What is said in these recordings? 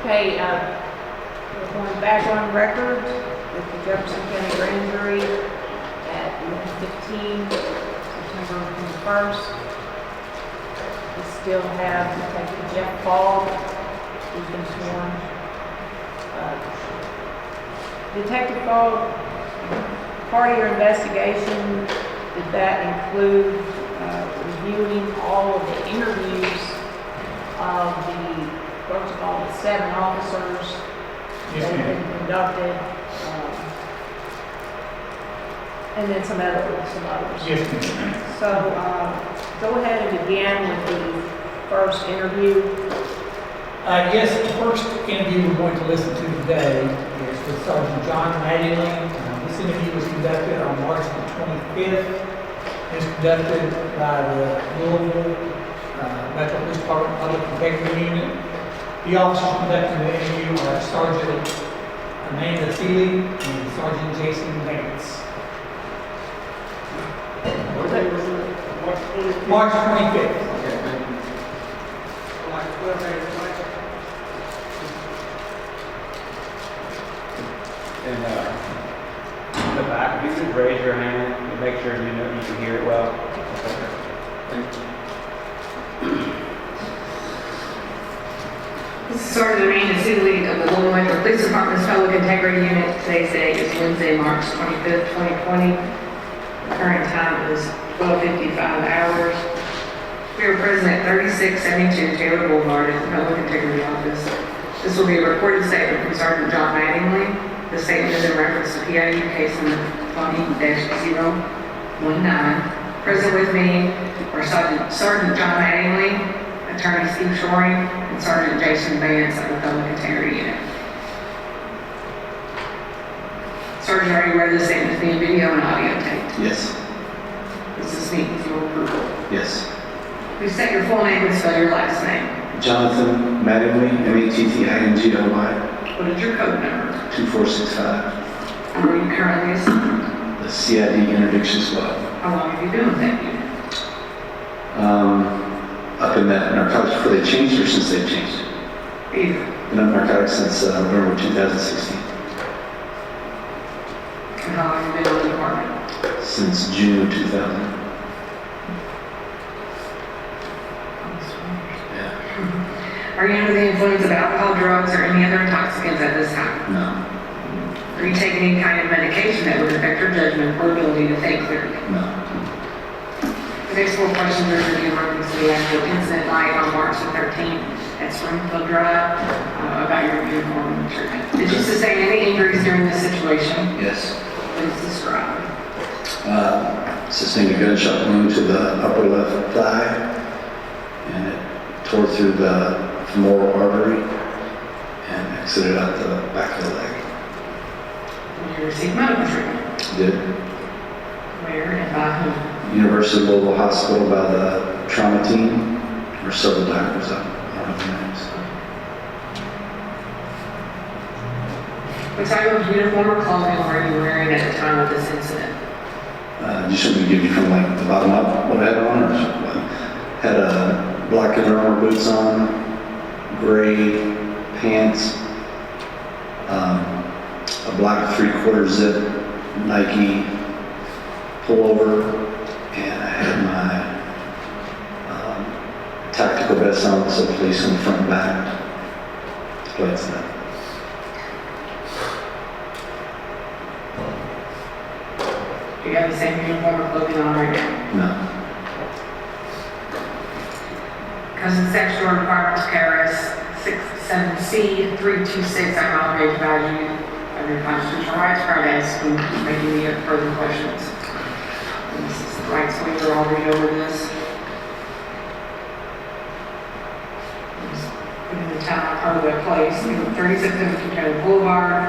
Okay, we're going back on record with the Jefferson County Grand Jury at 11:15, September 21st. We still have Detective Jeff Paul, who's been sworn. Detective Paul, part of your investigation, did that include reviewing all of the interviews of first of all, the 7 officers Yes, that have ma'am. been conducted, and then some others. Yes, ma'am. So, go ahead and begin with the first interview. Yes, the first interview we're going to listen to today is with Sergeant John Mattingly. This interview was conducted on March the 25th. It was conducted by the Louisville Metro Police Department Public Integrity Unit. The officers conducting the interview are Sergeant Amanda Seeley and Sergeant Jason Vance. What day was it? March 25th. Okay, thank you. Like 12 days later. And in the back, if you could raise your hand and make sure you know you can hear it well. Thank you. This is Sergeant Amanda Seeley of the Louisville Metro Police Department's Public Integrity Unit. Today's date is Wednesday, March 25th, 2020. The current time is 12:55 hours. We are present at 3672 Taylor Boulevard at the Public Integrity Office. This will be a recorded statement from Sergeant John Mattingly. The statement is in reference to PIU case number 20-019. Present with me are Sergeant John Mattingly, Attorney Steve Shoring, and Sergeant Jason Vance of the Public Integrity Unit. Sergeant, are you aware this statement is being video and audio taped? Yes. Does this meet with your approval? Yes. Please state your full name and spell your last name. Jonathan Mattingly, Mattingly. What is your code number? 2465. And where are you currently assigned? The CID interdiction squad. How long have you been with that unit? Up in that narcotics before they changed or since they've changed? Either. Been up narcotics since November 2016. And how long have you been with the department? Since June 2000. Yeah. Are you under the influence of alcohol, drugs, or any other intoxicants at this time? No. Are you taking any kind of medication that would affect your judgment or ability to think clearly? No. The next 4 questions are going to be in reference to the actual incident night on March the 13th at Springfield Drive about your uniform and treatment. Did you sustain any injuries during this situation? Yes. Please describe. Sustained a gunshot wound to the upper left thigh, and it tore through the femoral artery and exited out the back of the leg. Did you receive medical treatment? Did. Where and by whom? University of Louisville Hospital by the trauma team, or several doctors, I don't know their names. What type of uniform or clothing were you wearing at the time of this incident? Just want me to give you from like the bottom up what I had on, or what? Had a black Under Armour boots on, gray pants, a black 3/4 zip Nike pullover, and I had my tactical vest on, so police in the front and back. Plates that. Do you have the same uniform or clothing on right now? No. Because of sexual requirements, KRS 67C 326, I knowledge advise you of your constitutional rights prior to asking making any further questions. And this is the rights waiver, I'll read over this. Just putting the time or the place, 3652 Taylor Boulevard.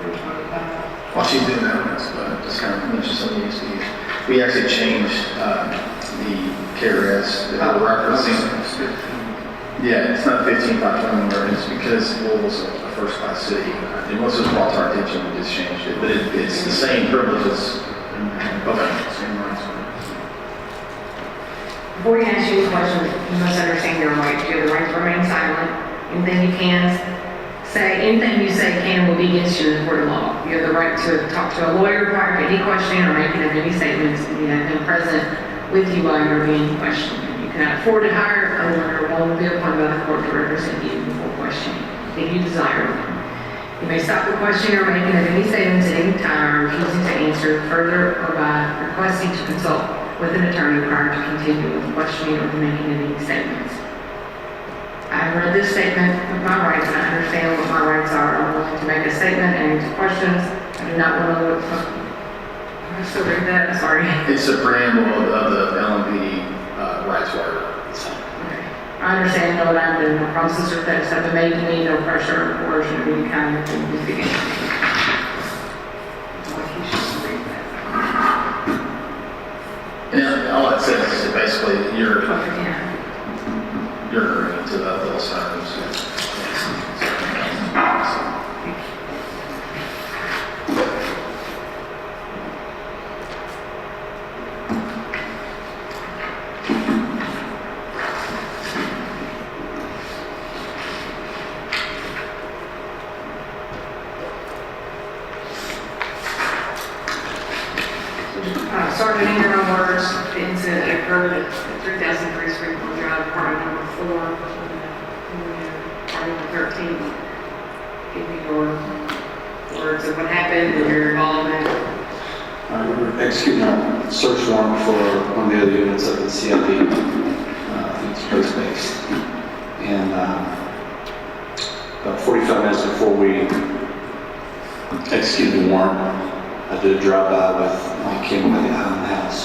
325. While she's doing that, but just kind of mention something you see. We actually changed the KRS that we're referencing. Yeah, it's not 15.5 anymore. It's because Louisville's a first-class city. And once it was brought to our attention, we just changed it. But it's the same privileges. Okay. Same rights. Before you ask you any questions, you must understand your rights. You have the right to remain silent. Anything you say can and will be against you in the court of law. You have the right to talk to a lawyer prior to any questioning or making of any statements, and you have them present with you while you're being questioned. You cannot afford to hire a lawyer or one will be appointed by the court to represent you before questioning, if you desire one. You may stop the questioning or making of any statements at any time or refusing to answer further or by requesting to consult with an attorney prior to continuing with questioning or making any statements. I've read this statement of my rights and I understand what my rights are. I'm willing to make a statement and answer questions. I do not want to look for... I still read that, I'm sorry. It's a preamble of the LMPD rights waiver. Okay. I understand, know that I'm doing no promises or threats have been made to me, no pressure or coercion of any kind of thing to begin. You should read that. And all it says is basically you're Yeah. agreeing to those terms. Started in your own words, the incident occurred at 3003 Street Drive, apartment number 4, Article 13. Give me your words of what happened and your involvement. We're executing a search warrant for one of the other units of the CID. I think it's place-based. And about 45 minutes before we executed the warrant, I did a drive-by I came by the island house.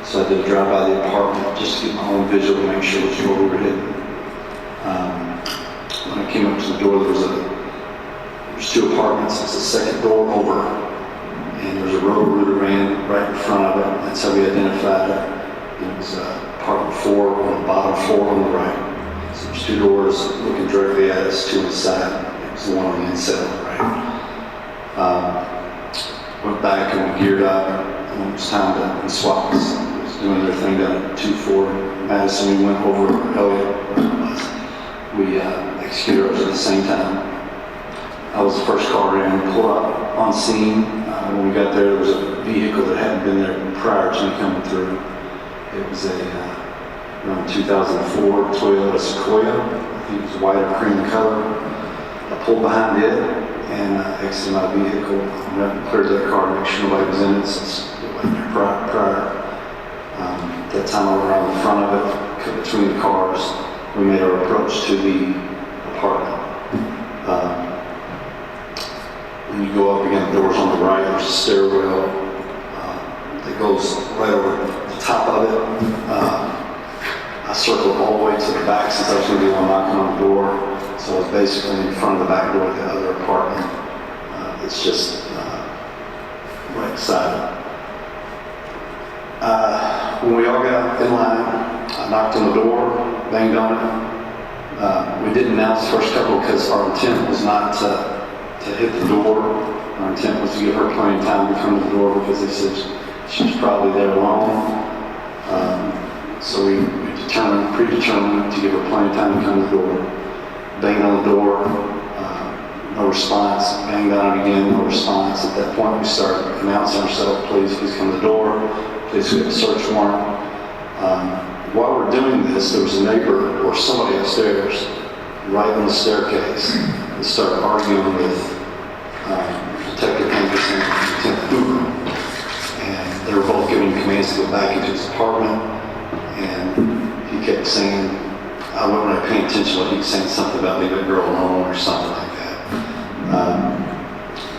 So I did a drive-by the apartment just to get my own visual to make sure which door we were hitting. When I came up to the door, there's two apartments. It's the second door over, and there's a road router ran right in front of it. That's how we identified it. It was apartment 4 on the bottom floor on the right. So there's two doors looking directly at us, two on the side. It was the one on the inside on the right. Went back and we geared up, and it was time to swap. It was doing their thing down at 24 Madison. We went over Elliott, we executed ours at the same time. I was the first car in, pulled up on scene. When we got there was a vehicle that hadn't been there prior to me coming through. It was around 2004 Toyota Sequoia. I think it was white or cream color. I pulled behind it and exited my vehicle. I went and cleared that car to make sure nobody was in it since it wasn't there prior. That time I went around the front of it, cut between the cars. We made our approach to the apartment. When you go up again, the doors on the right, there's a stairwell that goes right over the top of it. I circled all the way to the back since I was going to be the one knocking on the door. So I was basically in front of the back door of the other apartment. It's just right beside it. When we all got in line, I knocked on the door, banged on it. We didn't announce the first couple because our intent was not to hit the door. Our intent was to give her plenty of time to come to the door because they said she was probably there alone. So we predetermined to give her plenty of time to come to the door. Banged on the door, no response. Banged on it again, no response. At that point, we started announcing ourselves, please come to the door. Please, we have a search warrant. While we're doing this, there was a neighbor or somebody upstairs, right on the staircase, that started arguing with Detective Anderson and Lieutenant Hoover. And they were both giving commands to go back into his apartment. And he kept saying, I wasn't really paying attention to what he was saying, something about leaving a girl alone or something like that.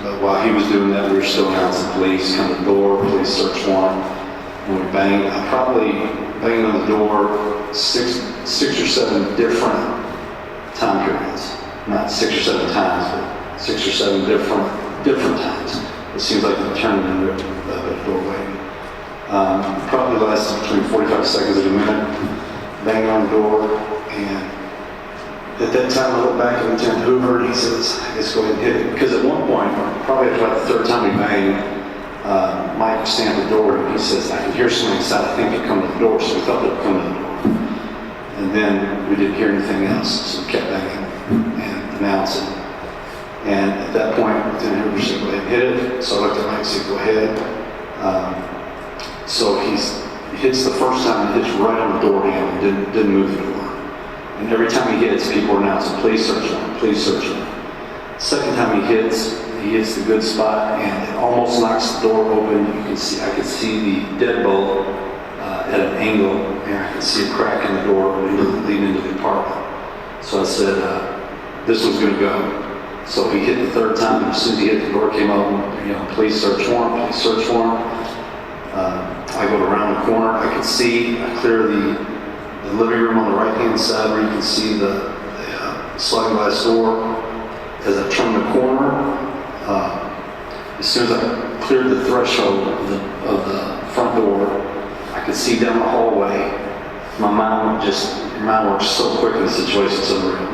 But while he was doing that, we were still announcing police, come to the door, police search warrant. When we banged, I probably banged on the door six or seven different time periods. Not 6 or 7 times, but 6 or 7 different times. It seems like they turned into a doorway. Probably lasted between 45 seconds and a minute. Banged on the door, and at that time I looked back at Lieutenant Hoover and he says, I guess go ahead and hit it. Because at one point, probably after about the third time we banged, Mike was standing at the door, and he says, I can hear something inside, I think they're coming to the door, so we thought they were coming to the door. And then we didn't hear anything else, so we kept banging and announcing. And at that point, Lieutenant Hoover said, go ahead and hit it. So I looked at Mike and said, go ahead. So he hits the first time, he hits right on the door handle, and didn't move the door. And every time he hits, people are announcing, please search one, please search one. Second time he hits the good spot, and it almost knocks the door open. I could see the deadbolt at an angle, and I could see a crack in the door leading into the apartment. So I said, this one's going to go. So he hit the third time, and as soon as he hit the door, came open, please search warrant, please search warrant. I go around the corner, I clear the living room on the right-hand side where you can see the sliding glass door. As I turned the corner, as soon as I cleared the threshold of the front door, I could see down the hallway. My mind works so quick in the situation, it's unreal.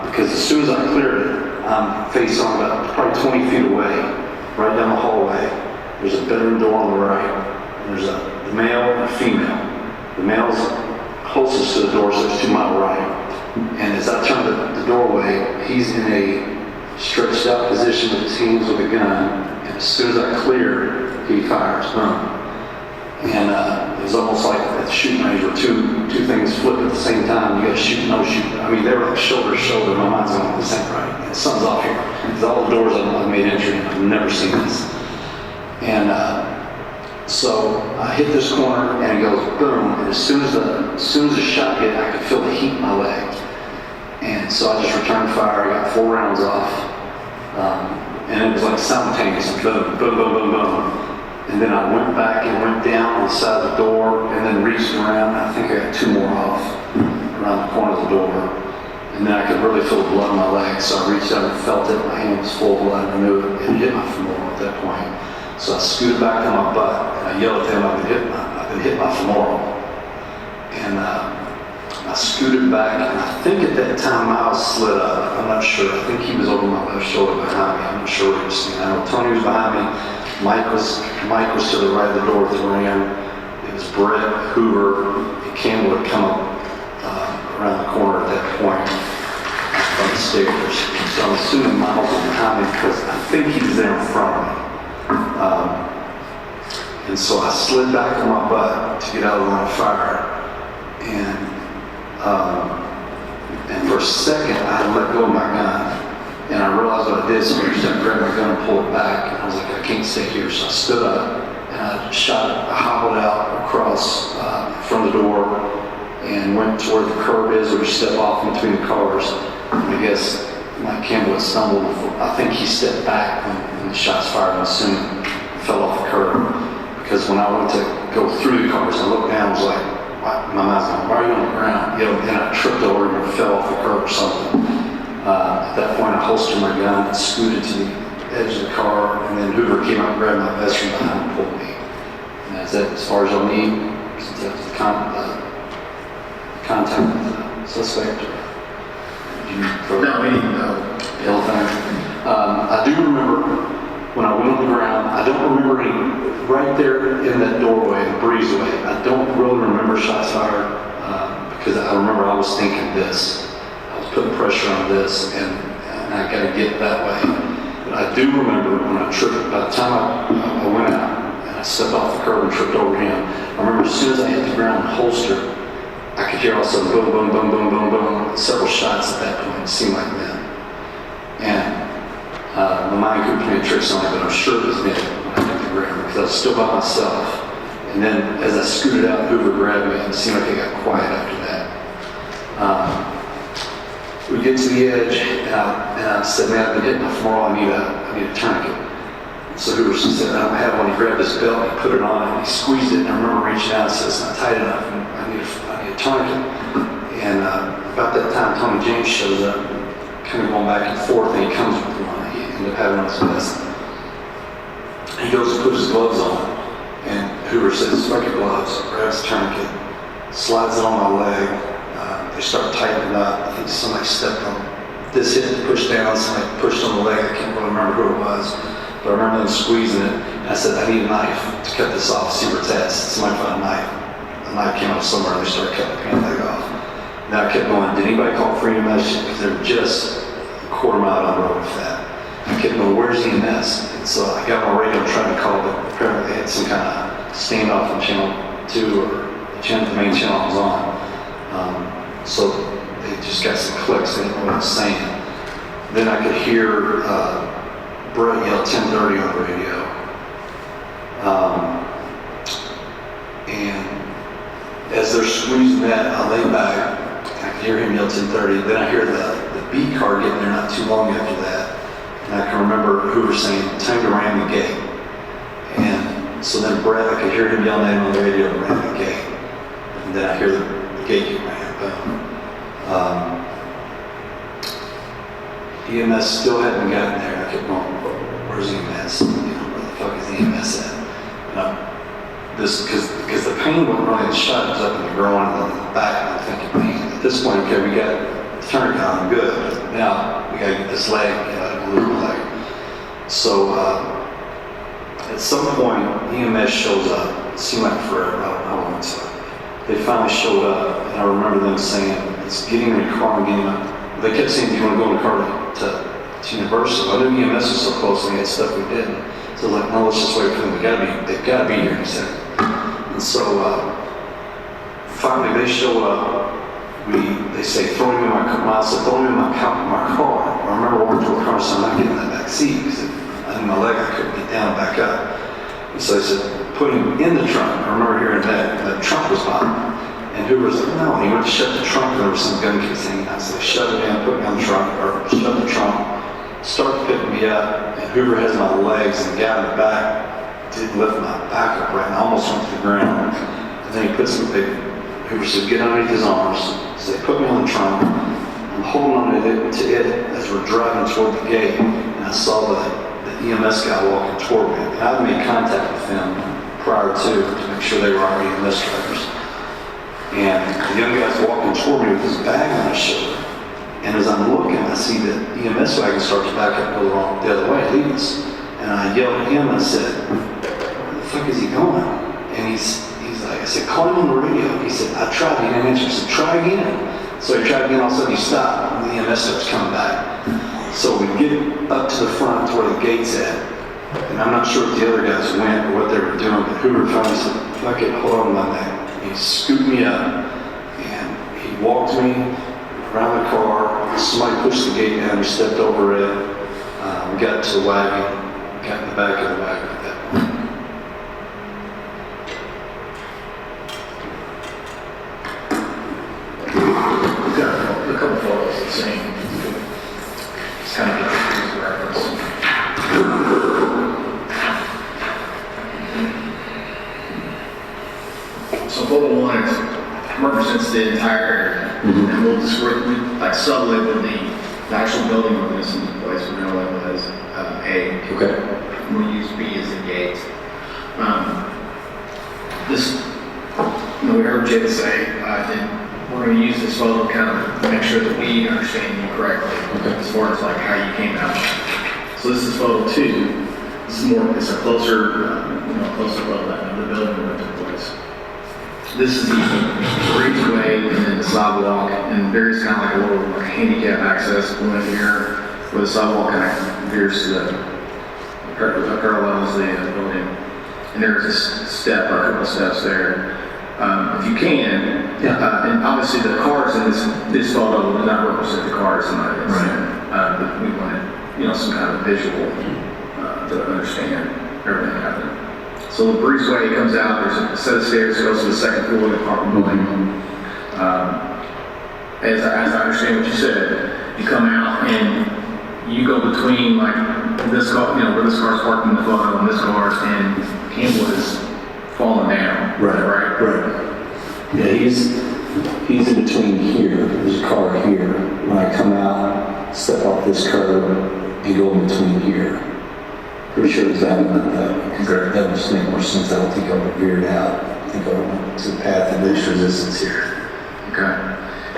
Because as soon as I cleared it, I'm face on about probably 20 feet away, right down the hallway. There's a bedroom door on the right, and there's a male and a female. The male's closest to the door, so it's to my right. And as I turn the doorway, he's in a stretched out position with his hands with a gun. And as soon as I clear, he fires, boom. And it was almost like at the shooting range where two things flip at the same time. You got to shoot, no shoot. I mean, they were like shoulder to shoulder. My mind's going, this ain't right. And something's off here. Because all the doors I've made entry in, I've never seen this. And so I hit this corner and it goes boom. And as soon as the shot hit, I could feel the heat in my leg. And so I just returned fire. I got 4 rounds off. And it was like simultaneous. Boom, boom, boom, boom, boom. And then I went back and went down on the side of the door and then reached around. I think I got 2 more off around the corner of the door. And then I could really feel the blood in my leg. So I reached out and felt it. My hand was full of blood. And I knew it hit my femoral at that point. So I scooted back on my butt and I yelled at him, I've been hit by femoral. And I scooted back, and I think at that time I was slid up. I'm not sure. I think he was over my left shoulder behind me. I'm not sure what he was seeing. I know Tony was behind me. Mike was to the right of the door at the ram. It was Brett, Hoover, and Campbell had come up around the corner at that point from the stairs. So I'm assuming Miles was behind me because I think he was there in front of me. And so I slid back on my butt to get out of the line of fire. And for a second, I had let go of my gun. And I realized what I did, so I reached out and grabbed my gun and pulled it back. And I was like, I can't stay here. So I stood up and I hobbled out across from the door and went to where the curb is, where you step off in between the cars. And I guess Mike Campbell had stumbled. I think he stepped back when the shots fired and soon fell off the curb. Because when I went to go through the cars, I looked down and was like, my mind's going, why are you on the ground? And I tripped over and fell off the curb or something. At that point, I holstered my gun and scooted to the edge of the car, and then Hoover came out and grabbed my vest from behind and pulled me. And that's it, as far as you'll need, since that was the contact with the suspect. No, we didn't know. The whole thing. I do remember when I went on the ground, I don't remember any, right there in that doorway, the breezeway, I don't really remember shots fired because I remember I was thinking this. I was putting pressure on this and I got to get that way. But I do remember when I tripped, by the time I went out and I stepped off the curb and tripped over him, I remember as soon as I hit the ground and holstered, I could hear all of a sudden boom, boom, boom, boom, boom, boom, several shots at that point, it seemed like then. And my mind couldn't play tricks on me, but I'm sure it was me when I hit the ground because I was still by myself. And then as I scooted out, Hoover grabbed me and it seemed like it got quiet after that. We get to the edge and I said, man, I've been hitting my femoral, I need a tourniquet. So Hoover said, I don't have one. He grabbed his belt, he put it on and he squeezed it. And I remember reaching out and said, it's not tight enough, and I need a tourniquet. And about that time, Tony James shows up, kind of going back and forth, and he comes with one. He ended up having on his vest. He goes to put his gloves on, and Hoover says, fuck your gloves, grabs the tourniquet, slides it on my leg. They start tightening it up. I think somebody stepped on this hit, pushed down, somebody pushed on the leg. I can't really remember who it was, but I remember them squeezing it. I said, I need a knife to cut this off, see where it's at. Somebody found a knife. The knife came off somewhere, and they started cutting the pant leg off. Then I kept going, did anybody call for EMS? Because they were just a quarter mile down the road with that. I kept going, where's EMS? And so I got on my radio trying to call, but apparently they had some kind of standoff on channel 2 or the main channel I was on. So they just got some clicks, they didn't know what I was saying. Then I could hear Brett yell 10:30 on the radio. And as they're squeezing that, I lay back, I can hear him yell 10:30. Then I hear the B car getting there not too long after that. And I can remember Hoover saying, time to ram the gate. And so then Brett, I could hear him yelling at him on the radio to ram the gate. And then I hear the gate get rammed. EMS still hadn't gotten there. I kept going, where's EMS? Where the fuck is EMS at? Because the pain wasn't really in the shot, it was up in the groin and in the back, and I'm thinking, man, at this point, okay, we got the tourniquet, I'm good. Now, we gotta get this leg, lose my leg. So, at some point, EMS shows up. It seemed like forever, I don't know how long it's like. They finally showed up, and I remember them saying, it's getting in the car and getting up. They kept saying, do you want to go in the car to Universal? I knew EMS was so close and we had stuff we didn't. So I was like, no, let's just wait for them. They've got to be here, he said. And so finally they show up. They say, throw him in my car. I said, throw him in my car. I remember walking to a car, so I'm not getting in that back seat because I knew my leg, I couldn't get down and back up. And so they said, put him in the trunk. I remember hearing that. The trunk was hot. And Hoover was like, no. And he went to shut the trunk, and there was some gun case hanging out. So they shut it in, put me on the trunk, or shut the trunk, started picking me up, and Hoover has my legs, and the guy in the back didn't lift my back up right, and I almost went to the ground. And then he puts me, Hoover said, get underneath his arms. So they put me on the trunk. I'm holding on to it as we're driving toward the gate, and I saw the EMS guy walking toward me. And I'd made contact with them prior to make sure they were already EMS drivers. And the young guy's walking toward me with his bag on his shoulder. And as I'm looking, I see the EMS wagon start to back up and go the other way, leave us. And I yelled at him and I said, where the fuck is he going? And he's like, I said, call him on the radio. He said, I tried, he didn't answer. I said, try again. So he tried again, all of a sudden he stopped, and the EMS starts coming back. So we get up to the front to where the gate's at. And I'm not sure if the other guys went or what they were doing, but Hoover finally said, fuck it, hold on to my neck. He scooped me up, and he walked me around the car. Somebody pushed the gate down, he stepped over it. We got to the wagon, got in the back of the wagon at that point. We've got a couple photos of the same. It's kind of a reference. So photo 1 represents the entire area, and we'll just sub-label the actual building where this is in place. We're going to label it as A. Okay. We'll use B as the gate. We heard Jay say that we're going to use this photo kind of to make sure that we understand you correctly as far as like how you came out. So this is photo 2. This is it's a closer photo of the building where it took place. This is the breezeway and then the sidewalk, and there's kind of like a little handicap access point here where the sidewalk kind of veers to the parallels the building. And there's a step or a couple steps there. If you can, and obviously the cars in this photo do not represent the cars in my but we wanted some kind of visual to understand everything happening. So the breezeway comes out, there's a set of stairs that goes to the second floor of the apartment building. As I understand what you said, you come out and you go between like this car, where this car's parked in the photo and this car's, and Campbell is falling down. Right. Yeah, he's in between here. There's a car here. When I come out, step off this curb and go in between here. Pretty sure it's that one. That would just make more sense. I don't think I would have veered out. I think I went to the path of least resistance here. Okay.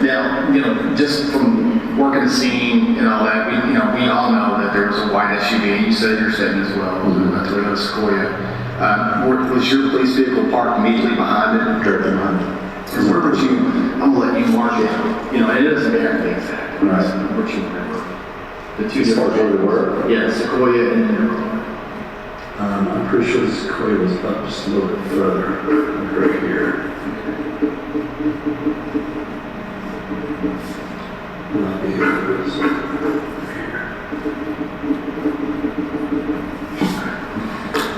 Now, just from working the scene and all that, we all know that there was a white SUV, and you said you're sitting as well, a Toyota Sequoia. Was your police vehicle parked immediately behind it? Directly behind. And where would you, I'm gonna let you mark it, and it doesn't have to be exact. Right. What you remember. The two As far as where they were? Yeah, Sequoia and I'm pretty sure the Sequoia was up just a little bit further, right here. Not the other was here.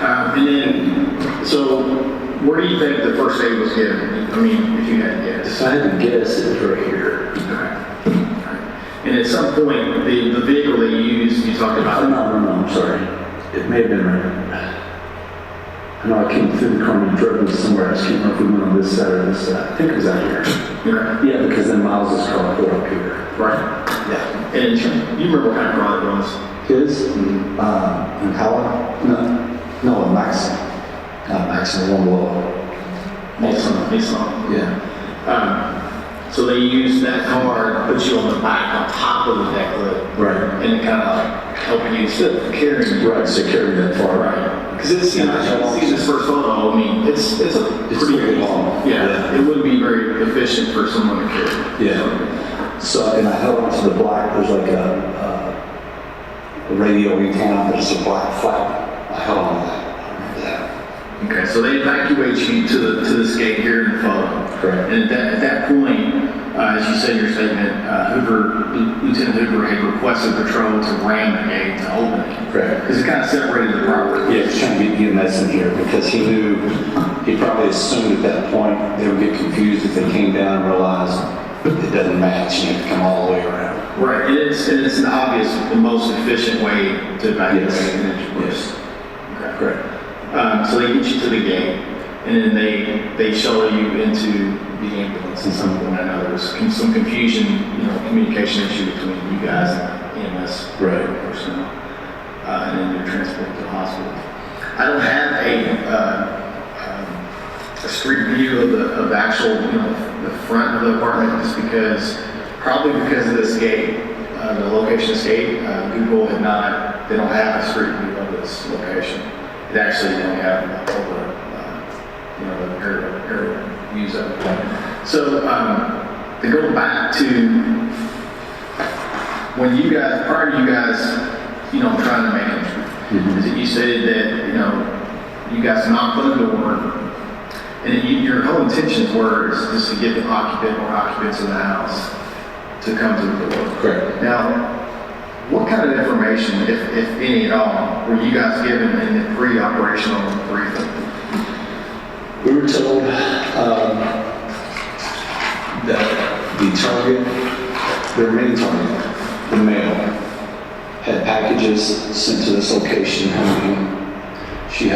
and then, so where do you think the first aid was given? I mean, if you had to guess. If I had to guess, it was right here. Okay. And at some point, the vehicle they used, you talked about. No, I'm sorry. It may have been right. I know I came through the corner and drove into somewhere else. I can't remember if we went on this side or this side. I think it was out here. Okay. Yeah, because then Miles' car pulled up here. Right. Yeah. And you remember what kind of car it was? His? Impala? No, a Maxim. Not Maxim, one below. Nissan. Yeah. So they used that car, put you on the back, on top of the deck lid, Right. and it kind of like helping you sit, carrying you. Right, so carry that far. Right. Because it's, you see this first photo, I mean, it's pretty long. Yeah, it wouldn't be very efficient for someone to carry. Yeah. So, and I held onto the black, there's like a radio antenna, there's a black flap. I held on to that. I remember that. Okay, so they evacuate you to this gate here in the photo. Correct. And at that point, as you said in your statement, Lieutenant Hoover had requested patrol to ram the gate to open it. Correct. Because it kind of separated the property. Yeah, he was trying to get EMS in here because he knew, he probably assumed at that point they would get confused if they came down and realized it doesn't match, you have to come all the way around. Right, and it's an obvious, the most efficient way to evacuate Yes. an injured person. Yes. Okay. Correct. So they get you to the gate, and then they shuttle you into the ambulance at some point. I know there was some confusion, communication issue between you guys and EMS Right. personnel, and then you're transported to the hospital. I don't have a street view of the actual, the front of the apartment, just because, probably because of this gate, the location of this gate, Google they don't have a street view of this location. It actually, they only have all the aerial views of it. So, to go back to when you guys, prior to you guys, trying to make it, is that you said that, you guys knocked on the door, and your whole intentions were is to get the occupant or occupants in the house to come to the door. Correct. Now, what kind of information, if any at all, were you guys given in the pre-operational briefing? We were told that the target, the remaining target, the male, had packages sent to this location. She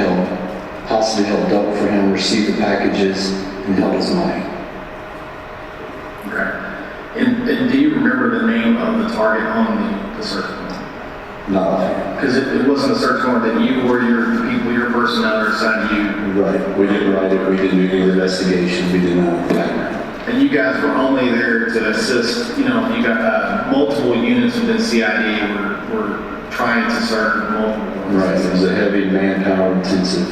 possibly held dope for him, received the packages, and held his money. Okay. And do you remember the name of the target on the search warrant? No. Because it wasn't a search warrant that you or your personnel are assigned to you. Right. We didn't write it. We didn't do any investigation. We did not background. And you guys were only there to assist, you got multiple units within CID were trying to serve multiple ones. Right. It was a heavy manpower intensive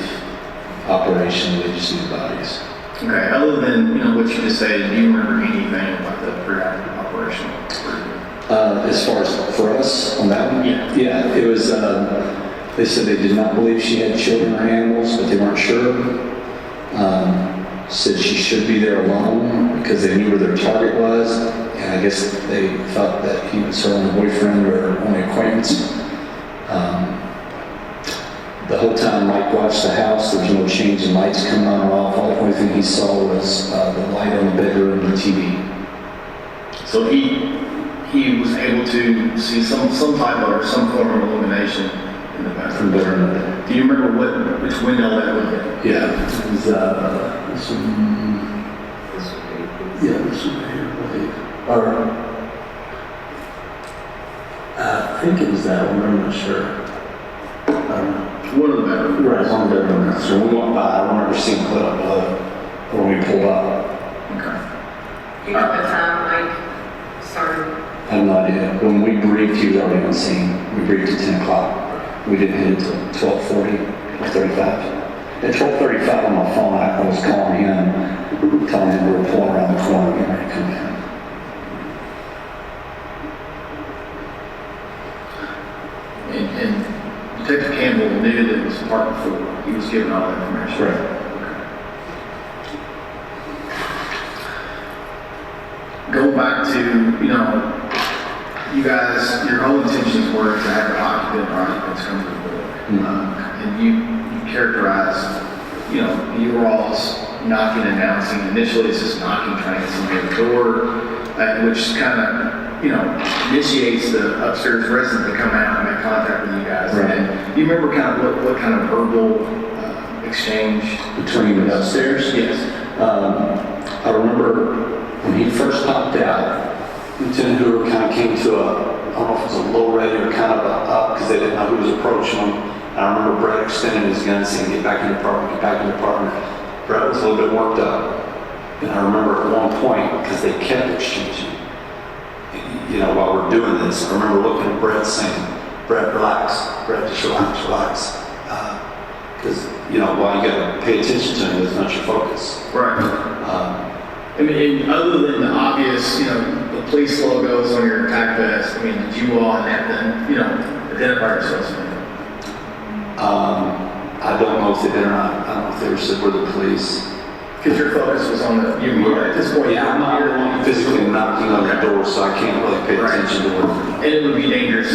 operation. They just needed bodies. Okay. Other than, what you just said, do you remember anything about the pre-operational? As far as for us on that one? Yeah. Yeah, it was, they said they did not believe she had children or animals, but they weren't sure. Said she should be there alone because they knew where their target was. And I guess they thought that he was her only boyfriend or only acquaintance. The whole time Mike watched the house, there was no change in lights coming on or off. The only thing he saw was the light on the bedroom and the TV. So he was able to see some type of or some form of illumination in the From bathroom. bedroom. Do you remember which window that would be? Yeah, it was this one. Yeah, this one right here, I believe. Or I think it was that one. I'm not sure. I don't know. One of the bedrooms. Right, on the bedroom. So we went by. I remember seeing put up when we pulled up. Okay. You know the time, like, idea. When we briefed, he was already on scene. We briefed at 10 o'clock. We didn't hit it until 12:40, 12:35. At 12:35 on my phone, I was calling him, telling him we were pulling around the corner, getting ready to come in. And Detective Campbell knew that it was parked before. He was given all that information. Right. Going back to, you guys, your whole intentions were to have an occupant or occupants come to the door. And you characterized, the overalls knocking and announcing. Initially, it's just knocking, trying to get somebody at the door, which kind of, initiates the upstairs resident to come out and make contact with you guys. Right. And do you remember kind of what kind of verbal exchange? Between the upstairs? Yes. I remember when he first popped out, Lieutenant Hoover kind of came to I don't know if it was a low ready or kind of a up, because they didn't know who was approaching them. And I remember Brett extending his gun saying, get back in the apartment, get back in the apartment. Brett was a little bit worked up. And I remember at one point, because they kept exchanging, while we're doing this, I remember looking at Brett saying, Brett, relax. Brett, just relax. Because, while you got to pay attention to him, that's not your focus. Right. Other than the obvious, the police logos on your attack vest, did you all identify yourselves? I don't know if they did or not. I don't know if they ever said we're the police. Because your focus was on at this point. Yeah, I'm not the one physically knocking on the door, so I can't really pay attention to what. And it would be dangerous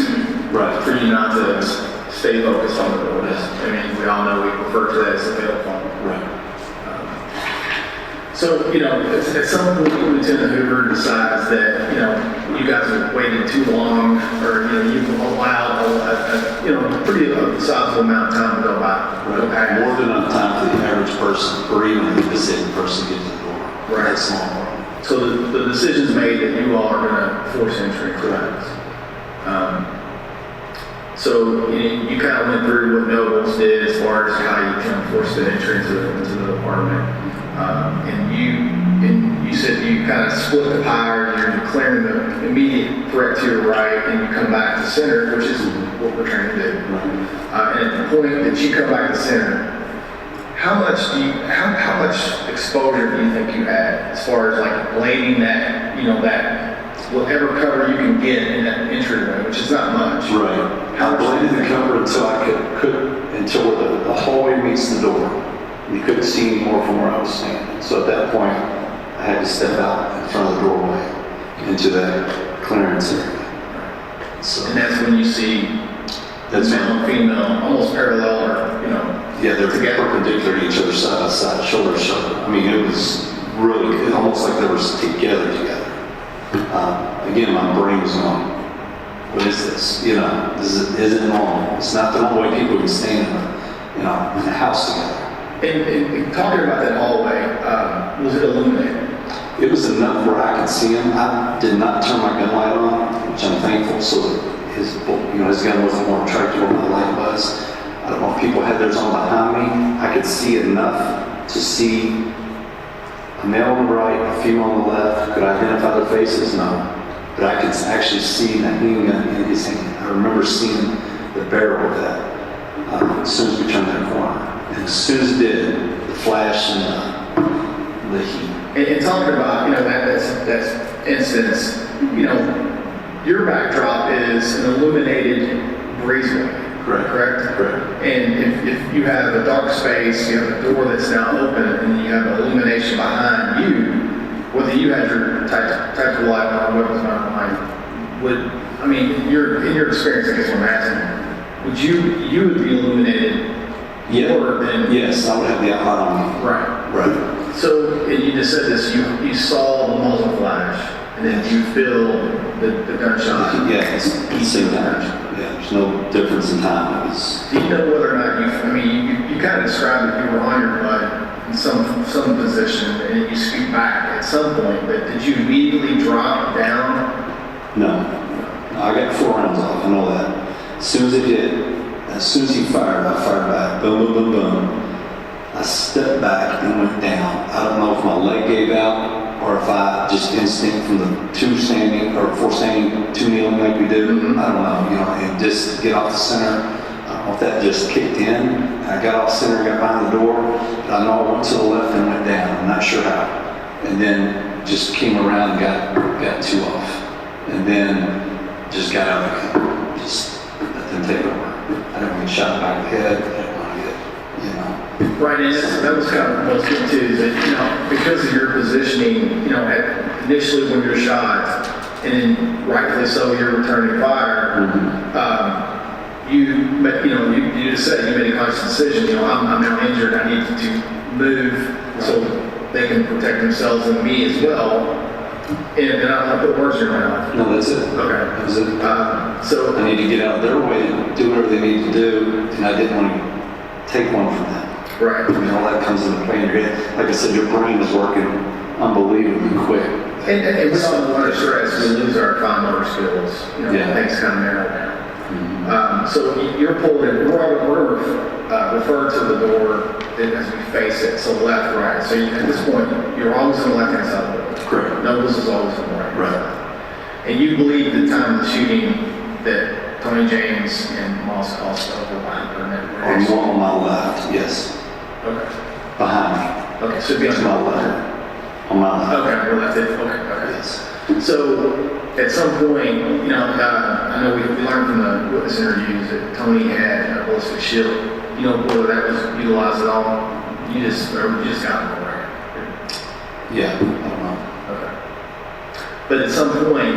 for you not to stay focused on the door. We all know we refer to that as a fail phone. Right. So, at some point, Lieutenant Hoover decides that, you guys have waited too long, or, you've allowed a pretty sizable amount of time to go by. Right. More than enough time for the average person, or even the disabled person to get to the door. Right. That's small world. So the decision's made that you all are going to force entry. Correct. So you kind of went through what Nobles did as far as how you kind of forced the entry into the apartment. And you said you kind of split the pie, you're declaring the immediate threat to your right, and you come back to center, which is what we're trying to do. And at the point that you come back to center, how much exposure do you think you had as far as like blading that, that whatever cover you can get in that entryway, which is not much. Right. I bladed the cover until I until the hallway meets the door. You couldn't see any more from where I was standing. So at that point, I had to step out in front of the doorway into that clearance area. So, and that's when you see that's male and female almost parallel, or yeah, they're together. perpendicular to each other, side by side, shoulder to shoulder. It was really almost like they were together. Again, my brain was going, what is this? This isn't normal. It's not the normal way people can stand in a house together. And talking about that hallway, was it illuminated? It was enough where I could see him. I did not turn my gun light on, which I'm thankful, so that his gun wasn't more attractive than my light was. I don't know if people had theirs on behind me. I could see enough to see a male on the right, a female on the left. Could I identify their faces? No. But I could actually see the handgun in his hand. I remember seeing the barrel of that as soon as we turned that corner. And as soon as it did, the flash and the heat. And talking about, that instance, your backdrop is an illuminated breezeway. Correct? And if you have a dark space, you have a door that's now open, and you have illumination behind you, whether you had your tactical light on, whether it was not behind you, in your experience, I guess what I'm asking, you would be illuminated more than... Yes, I would have the outline on me. Right. So, and you just said this, you saw the muzzle flash, and then you feel the gunshot. Yeah, it's the same time. Yeah, there's no difference in time. Do you know whether or not you kind of described that you were on your butt in some position, and you speak back at some point, but did you immediately drop down? No, I got 4 rounds off, I know that. As soon as it hit, as soon as he fired, I fired back. Boom, boom, boom, boom. I stepped back and went down. I don't know if my leg gave out or if I just instinct from the 2 standing, or 4 standing, 2 kneeling like we do. I don't know, and just get off the center. I don't know if that just kicked in. I got off center, got behind the door, but I know I went to the left and went down. I'm not sure how. And then just came around and got 2 off. And then just got out of the car. Just let them take over. I didn't want to get shot in the back of the head. I didn't want to get, Right, and that was kind of what's good too, is that, because of your positioning, initially when you're shot, and then rightfully so, you're returning fire, you just said, you made a conscious decision, I'm now injured, I need to move so they can protect themselves and me as well. And I don't want to put words in your mouth. No, that's it. Okay. That was it. So I need to get out of their way to do whatever they need to do, and I didn't want to take one from them. right. All that comes into play in your head. Like I said, your brain is working unbelievably quick. And we all under stress, we lose our fine motor skills. Yeah. Things kind of narrow down. So you're pulled in. We're referred to the door as we face it, so left, right. So at this point, you're always on the left-hand side of the door. Correct. Notice is always on the right. Right. And you believe the time of the shooting that Tony James and Moss also overlapped On my left, yes. Okay. Behind me. Okay, so it'd be To my left. On my left. Okay, we're left. Okay. Yes. So at some point, I know we learned from the witness interviews that Tony had a ballistic shield. Whether that was utilized at all, you just got it right. Yeah, I don't know. Okay. But at some point,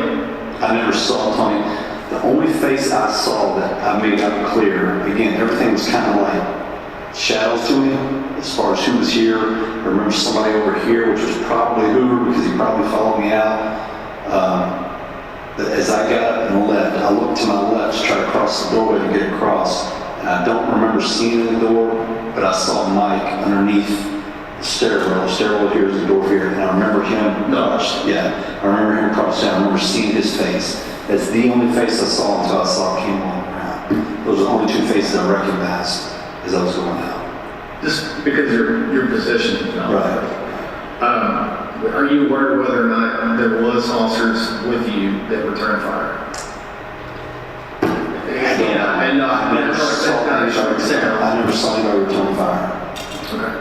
I never saw Tony. The only face I saw that I made out clear, again, everything was kind of like shadows to me as far as who was here. I remember somebody over here, which was probably Hoover because he probably followed me out. But as I got up and left, I looked to my left to try to cross the doorway to get across. And I don't remember seeing the door, but I saw Mike underneath the stairwell. The stairwell here is the door here. And I remember him, I remember him cross down. I remember seeing his face. That's the only face I saw until I saw Kim on the ground. Those are the only 2 faces I recognized as I was going out. just because your position, Right. Are you aware whether or not there was officers with you that returned fire? I never saw anybody return fire. Okay.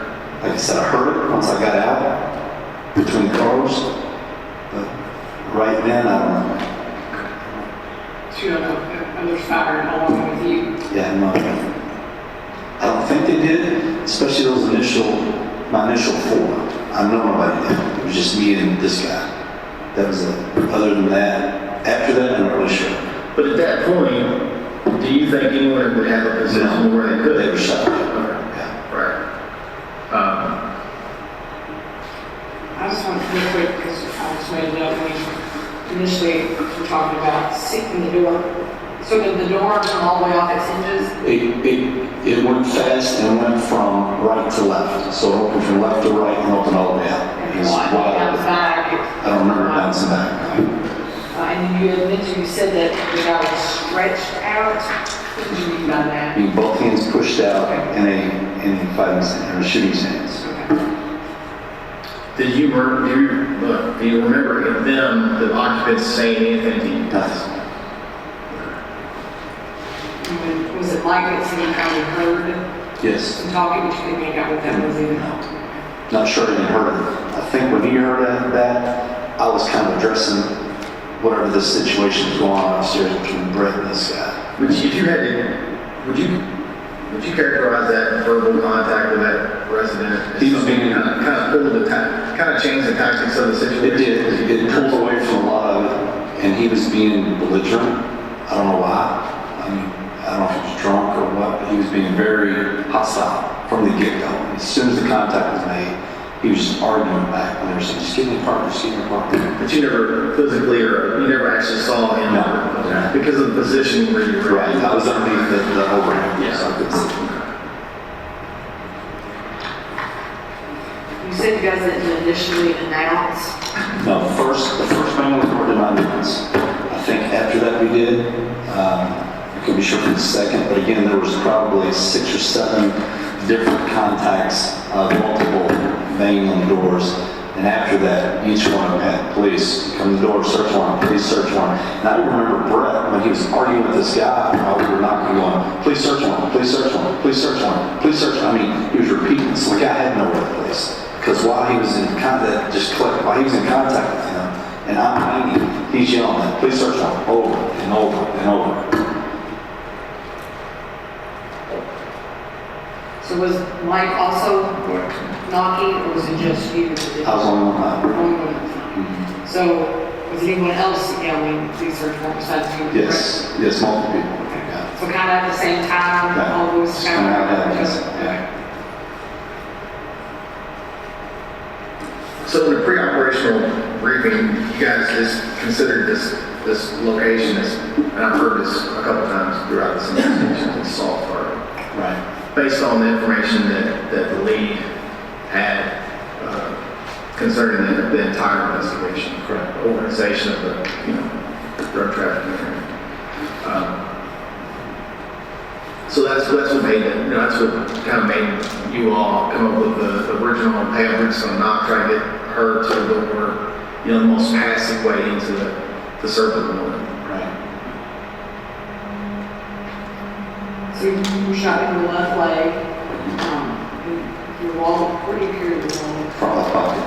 Like I said, I heard it once I got out between cars, but right then I don't know. So you don't know if there's fire along with you? Yeah, no. I don't think they did, especially my initial 4. I know nobody did. It was just me and this guy. That was it. Other than that, after that, I'm not really sure. But at that point, do you think anyone would have a position where they could? They were shot. Okay. Yeah. Right. I just want to real quick, because I just made it up when we initially were talking about seeking the door. So did the door come all the way off its hinges? It went fast and went from right to left. So it opened from left to right and opened all the way out. It was Down wild. the back? I don't remember bouncing back. And then you had mentioned, you said that the guy was stretched out. What did you mean by that? I mean, both hands pushed out in a fighting stance, or a shooting stance. Okay. Do you remember them, the occupants, saying anything to you? Nothing. Was it like that someone kind of heard Yes. some talking, but you didn't make out what that was either? Not sure I even heard it. I think when he heard that, I was kind of addressing whatever this situation was going on upstairs between Brett and this guy. Would you characterize that verbal contact with that resident? He was being- kind of changed the tactics of the situation? It did. It pulled away from a lot of it, and he was being belligerent. I don't know why. I mean, I don't know if he was drunk or what, but he was being very hostile from the get-go. As soon as the contact was made, he was just arguing back. And they were saying, just give me a partner, just give me a partner. But you never physically, or you never actually saw him? No. Okay. Because of the position where you were. Right. I was underneath the overhang. Yeah. So I could see. You said you guys didn't initially announce. No, the first man was recorded on minutes. I think after that we did. I could be sure for the second, but again, there was probably 6 or 7 different contacts, multiple banging on doors. And after that, each one of them had police, come to the door, search warrant, police search warrant. And I remember Brett, when he was arguing with this guy while we were knocking, going, police search warrant, police search warrant, police search warrant, police search warrant. I mean, he was repeating this, the guy had no other place. Because while he was in contact, just clicked, while he was in contact with him, and I'm hanging, he's yelling at police search warrant over and over and over. So was Mike also knocking, or was it just you? I was on one night. Only one that was knocking. So was anyone else yelling, please search warrant besides you? Yes, yes, multiple people. Yeah. So kind of at the same time, Yeah. all those Just kind kinda how of. that is, yeah. So in the pre-operational briefing, you guys just considered this location as, and I've heard this a couple times throughout this investigation, as software. Right. Based on the information that the lead had concerning the entire investigation, Correct. organization of the, drug trafficking area. So that's what made it, that's what kind of made you all come up with the original, hey, we're just gonna knock, try to get her to the door, the most passive way into the circle of the woman. Right. So you shot in the left leg, your wallet, where do you carry your wallet? Front left pocket.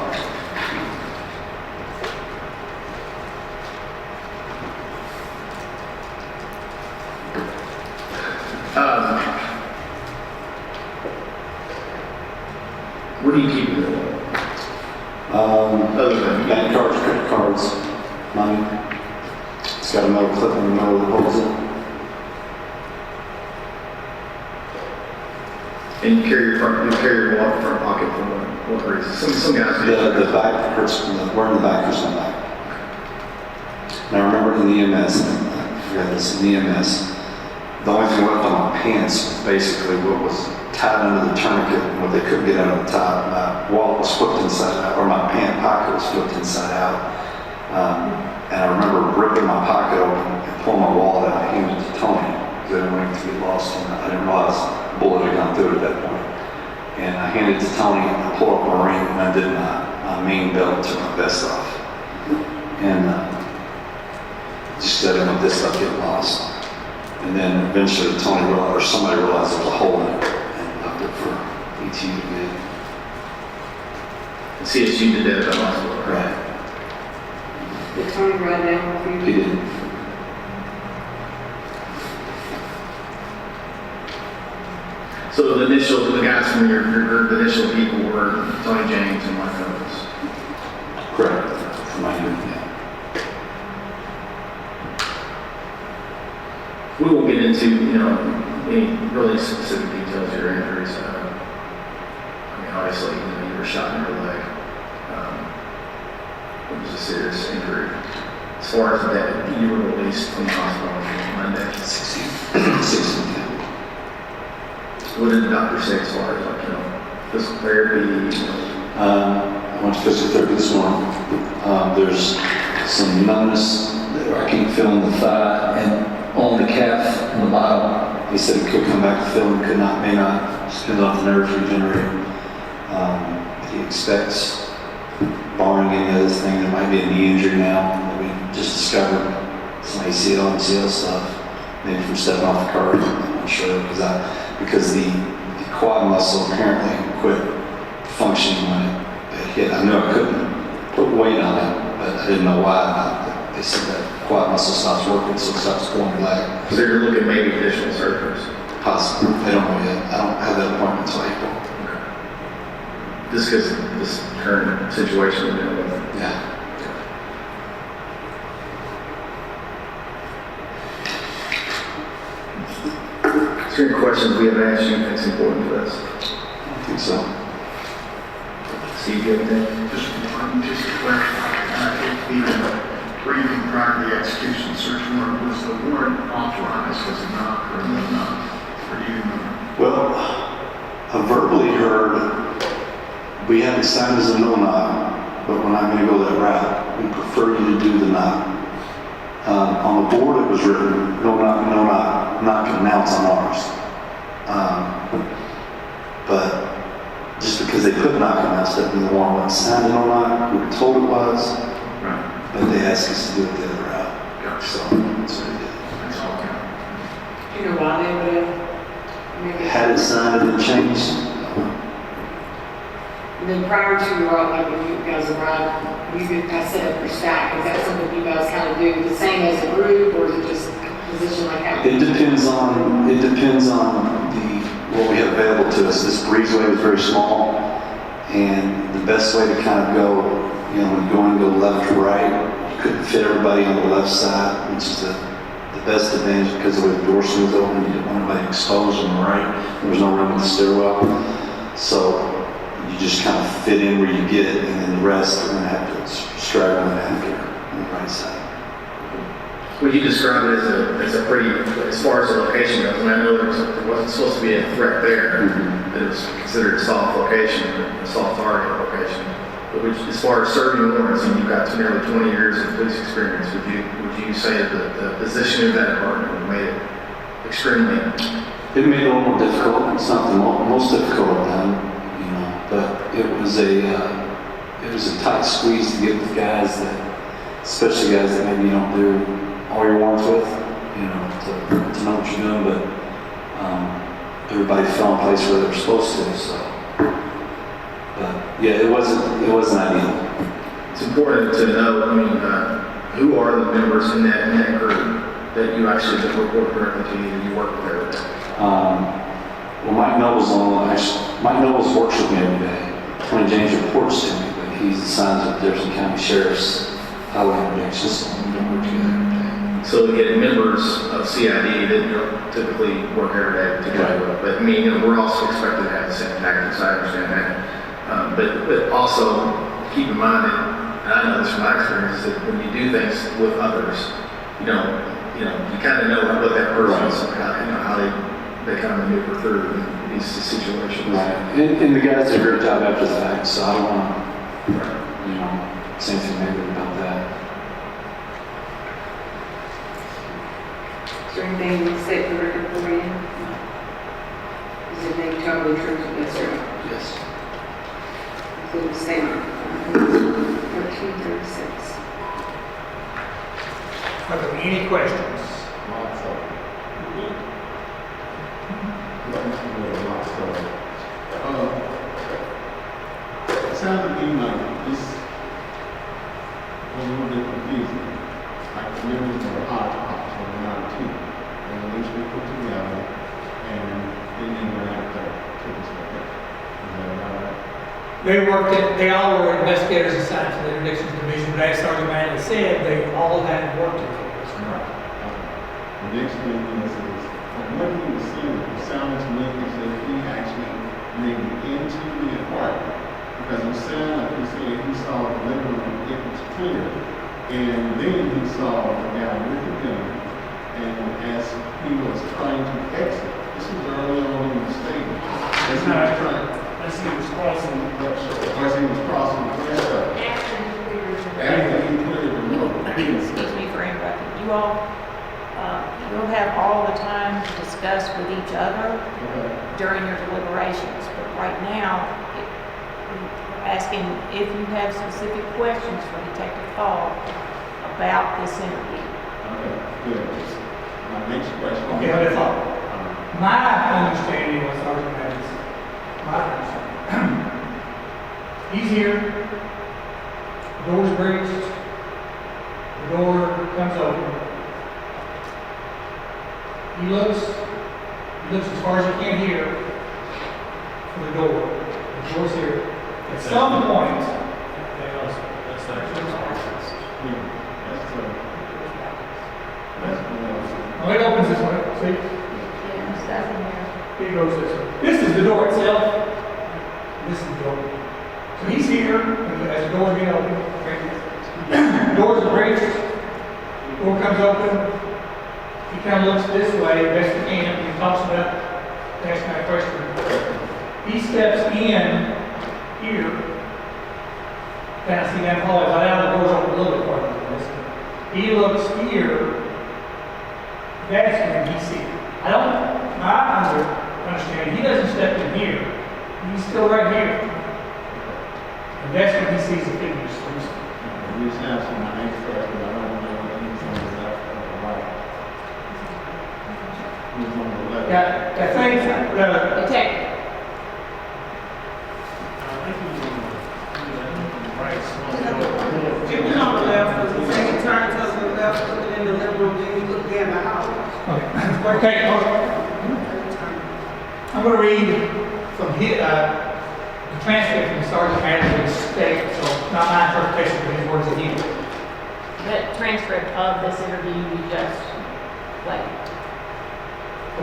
What do you keep in your wallet? Other than Bank cards, credit cards, money. It's got a metal clip in the middle that holds it. And you carry your wallet front pocket for what reason? Some guys do. The back hurts, wearing the back hurts my back. And I remember in the EMS, I forgot this, in the EMS, the only thing left on my pants was basically what was tied under the tourniquet and what they couldn't get out of the top. My wallet was flipped inside out, or my pant pocket was flipped inside out. And I remember ripping my pocket open and pulling my wallet out and handing it to Tony, because I didn't want it to get lost. And I didn't realize a bullet had gone through it at that point. And I handed it to Tony, and I pulled up my ring, and I did my main belt and took my vest off. And just I didn't want this stuff get lost. And then eventually Tony realized, or somebody realized there was a hole in it, and left it for ET to get. CSU did that at the hospital, right? Right. Did Tony write down for you? He did. So the guys from your group, the initial people were Tony James and Mike Evans. Correct. For my unit, yeah. We won't get into, any really specific details of your injuries. Obviously, you were shot in your leg. It was a serious injury. As far as that, you were released from the hospital on Monday. 16, yeah. What did the doctor say as far as, physical therapy? I went to physical therapy this morning. There's some numbness that I keep feeling the thigh and on the calf on the bottom. He said it could come back to feeling, could not, may not. Just depends on the nerves regenerating. He expects, barring any other thing, there might be a knee injury now that we just discovered. Some ACL, MCL stuff, maybe from stepping off the car. I'm not sure because the quad muscle apparently quit functioning when it hit. I knew I couldn't put weight on it, but I didn't know why. They said that quad muscle stops working, so it stops pulling your leg. So you're looking at maybe additional surgeries? Possibly. They don't know yet. I don't have that appointment until April. Just because this current situation we're dealing with. Yeah. Is there any questions we haven't asked you that's important to us? I think so. Steve, you have anything? Just to clarify, the briefing prior to the execution search warrant, was the warrant authorized, was it not, or not? Or do you know? Well, I verbally heard we haven't signed as a no-knock, but we're not going to go that route. We prefer you to do the knock. On the board it was written, no knock, no knock, not going to announce on ours. But just because they put knock announced it in the warrant wasn't signed a no knock, we were told it was. Right. asked us to do it the other route. So that's what we did. That's all county. Do you know why they would have made it? Had it signed and changed. And then prior to your, like, when you guys arrived, you guys set up your stack. Is that something you guys kind of do the same as a group, or is it just a position like that? It depends on what we have available to us. This breezeway was very small, and the best way to kind of go, when you go left or right, you couldn't fit everybody on the left side, which is the best advantage because the way the door swings open, you didn't want anybody exposed on the right. There was no room in the stairwell. So you just kind of fit in where you get, and then the rest are going to have to straggle in after on the right side. Would you describe it as a pretty, as far as the location goes? And I know there wasn't supposed to be a threat there. It was considered a soft location, a soft target location. But as far as serving warrants, and you've got nearly 20 years of police experience, would you say that the position of that department made it extremely? It made it a little more difficult. It's not the most difficult I've done, but it was a tight squeeze to get with guys especially guys that maybe you don't do all your warrants with, to know what you're doing, but everybody fell in place where they were supposed to, so. But yeah, it wasn't ideal. It's important to know, who are the members in that group that you actually report directly to you and you work with every day? Well, Mike Nobles works with me every day. Tony James reports to me, but he's assigned to the Jefferson County Sheriff's Highway Interdiction System. We don't work together every day. So we get members of CID that typically work every day together. Right. But we're also expected to have the same tactics, I understand that. But also keep in mind that, and I know this from my experience, that when you do things with others, you kind of know what that person's, how they kind of maneuver through these situations. Right. And the guys do a great job after the fact, so I don't want to say anything negative about that. Is there anything you say for the record for you? Is everything totally true to this, or Yes. include the statement? 1336. Are there any questions? It sounds to me like this was a little bit confusing. Like the members were hodgepodge on the 19th, and at least we put together, and then they went out there to this location. Is that about right? They all were investigators assigned to the Interdictions Division, but as Sergeant Manley said, they all had worked in Florida. The next thing is what he was saying, it sounded to me as if he actually made it into the apartment. Because it sounded like he said he saw the living room, it was clear. And then he saw the guy with the gun. And as he was trying to exit, this was early on in the statement. As he was crossing the threshold. After he cleared the room. Excuse me for interrupting. You all, you'll have all the time to discuss with each other during your deliberations. But right now, we're asking if you have specific questions for Detective Fall about this interview. Okay, good. My next question. Okay, that's all. My understanding was Sergeant Manley's. My understanding. He's here. The door's breached. The door comes open. He looks as far as he can here for the door. The door's here. At some point, oh, it opens this way. See? Yeah, stuff in there. It goes this way. This is the door itself. This is the door. So he's here, and as the door's being opened, the doors are breached. The door comes open. He kind of looks this way, best he can, and he talks about asking that question. He steps in here. Kind of see that hallway. Right now, the door's open a little bit farther than this. He looks here. That's when he sees it. I understand. He doesn't step in here. He's still right here. And that's when he sees the figures. We just have asking my expert, but I don't know if he's on the left or the right. He's on the left. Yeah, I think, Detective. If you're on the left, because he said he turned to the left, looking in the living room, then he looked in the house. okay, I'm going to read from here, the transcript from Sergeant Madison's statement, so not my interpretation, but his words that he wrote. The transcript of this interview you just played.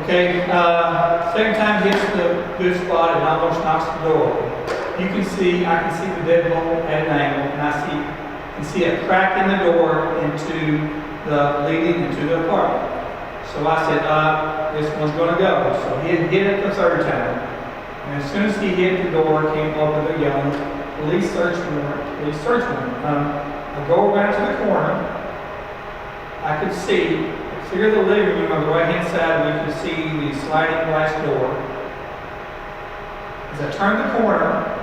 Okay, second time hits the good spot and almost knocks the door open. I can see the deadbolt at an angle, and I can see a crack in the door leading into the apartment. So I said, this one's going to go. So he hit it the third time. And as soon as he hit the door, came up with a yelling, police search warrant, police search warrant. I go around to the corner. I could see, clear the living room on the right-hand side, we could see the sliding glass door. As I turned the corner,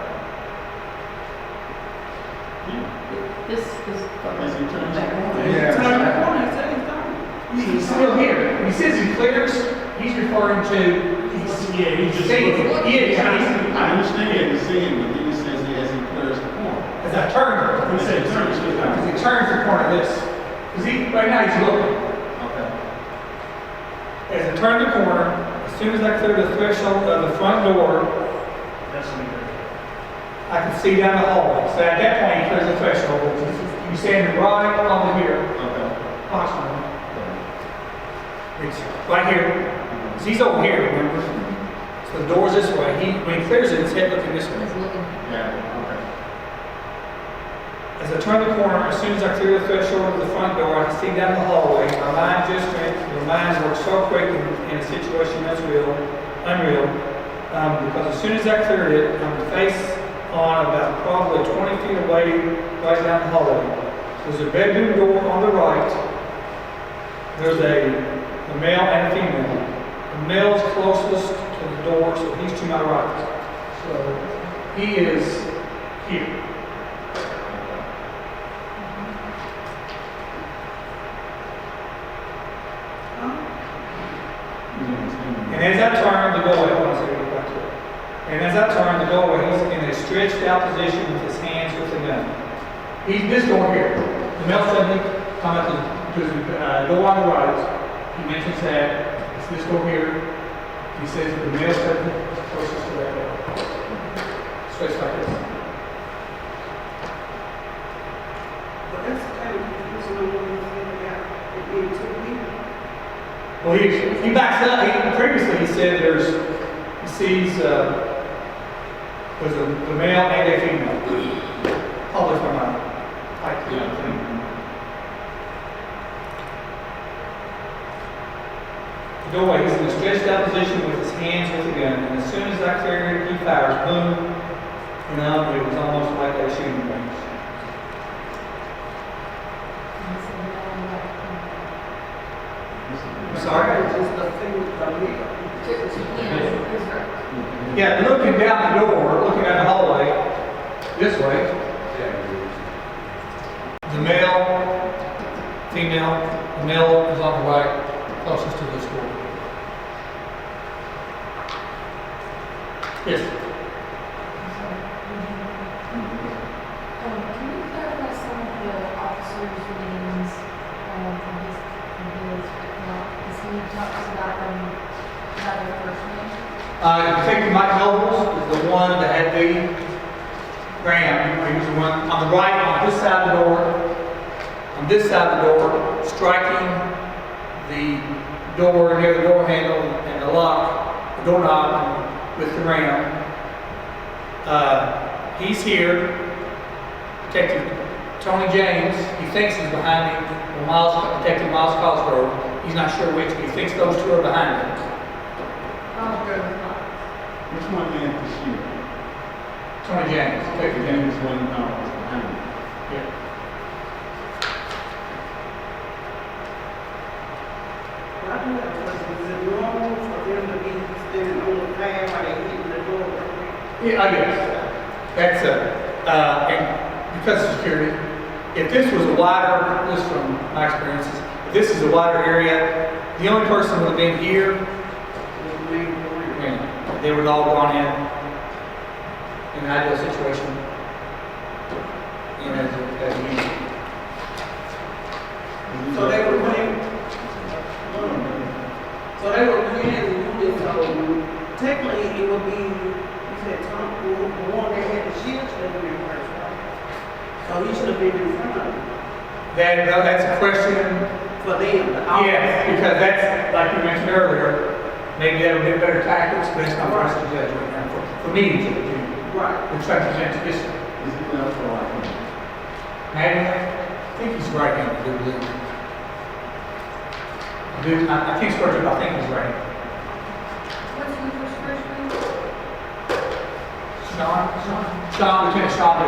This is. As he turns back. Turn the corner, he said he's done. he's still here. When he says he clears, he's referring to, he's just seeing. I understand he's seeing, but then he says as he clears the corner. As I turn, He said turns to the as left. he turns the corner, this, because right now he's looking. Okay. As I turn the corner, as soon as I clear the threshold of the front door, That's what he did. I can see down the hallway. So at that point, he clears the threshold. You stand right over here, Okay. approximately. It's right here. 'Cause he's over here, remember? So the door's this way. When he clears it, his head looking this way. Yeah, okay. As I turn the corner, as soon as I clear the threshold of the front door, I can see down the hallway. My mind works so quick in a situation that's unreal. Because as soon as I cleared it, I'm face on about probably 20 feet away, right down the hallway. There's a bedroom door on the right. There's a male and a female. The male's closest to the door, so he's to my right. So he is here. And as I turn the doorway, and as I turn the doorway, he's in a stretched out position with his hands with the gun. He's this door here. The male suddenly come up to his door on the right. He mentions that it's this door here. He says the male suddenly closest to that door. Stretched like this. But that's kind of confusing on what he said about it being two people. Well, he backs up. Previously he said he sees there's the male and a female. Probably from a height thing. The doorway, he's in a stretched out position with his hands with the gun, and as soon as I clear it, he fires, boom. It was almost like a shooting range. I'm sorry? Just the thing with the mirror. Yeah, looking down the door, looking at the hallway, this way. The female, the male is on the right, closest to this door. Yes. Can you clarify some of the officers' names from his account? Because he talks about them by their first name. Detective Mike Nobles is the one that had the Graham. He was the one on the right, on this side of the door. On this side of the door, striking the door near the door handle and the lock, the doorknob with the ram. He's here. Detective Tony James, he thinks he's behind him. Detective Miles Cosgrove, he's not sure which, but he thinks those two are behind him. Which one man is she? Tony James, Detective James. James one is behind me. Yeah. I do have a question. Is it normal for them to be standing on the pad while they're hitting the door? Yeah, I guess. That's and because of security, if this was a wider, this from my experiences, if this is a wider area, the only person would have been here, and they would have all gone in an ideal situation, you know, as a unit. So they were playing. So they were playing as a unit, so technically it would be, you said Tom, the one that had the shield should have been in first, right? So he should have been in front of them. That's a question. For them, the officers. Yes, because that's, like you mentioned earlier, maybe that would be better tactics, but it's not for us to judge right now, for me to do. Right. We're trying to present to this. Is it left or right? Madden, I think he's right handed, dude. I can't swear to it, but I think he's right. What's Luther's first name? Sean, Lieutenant Sean.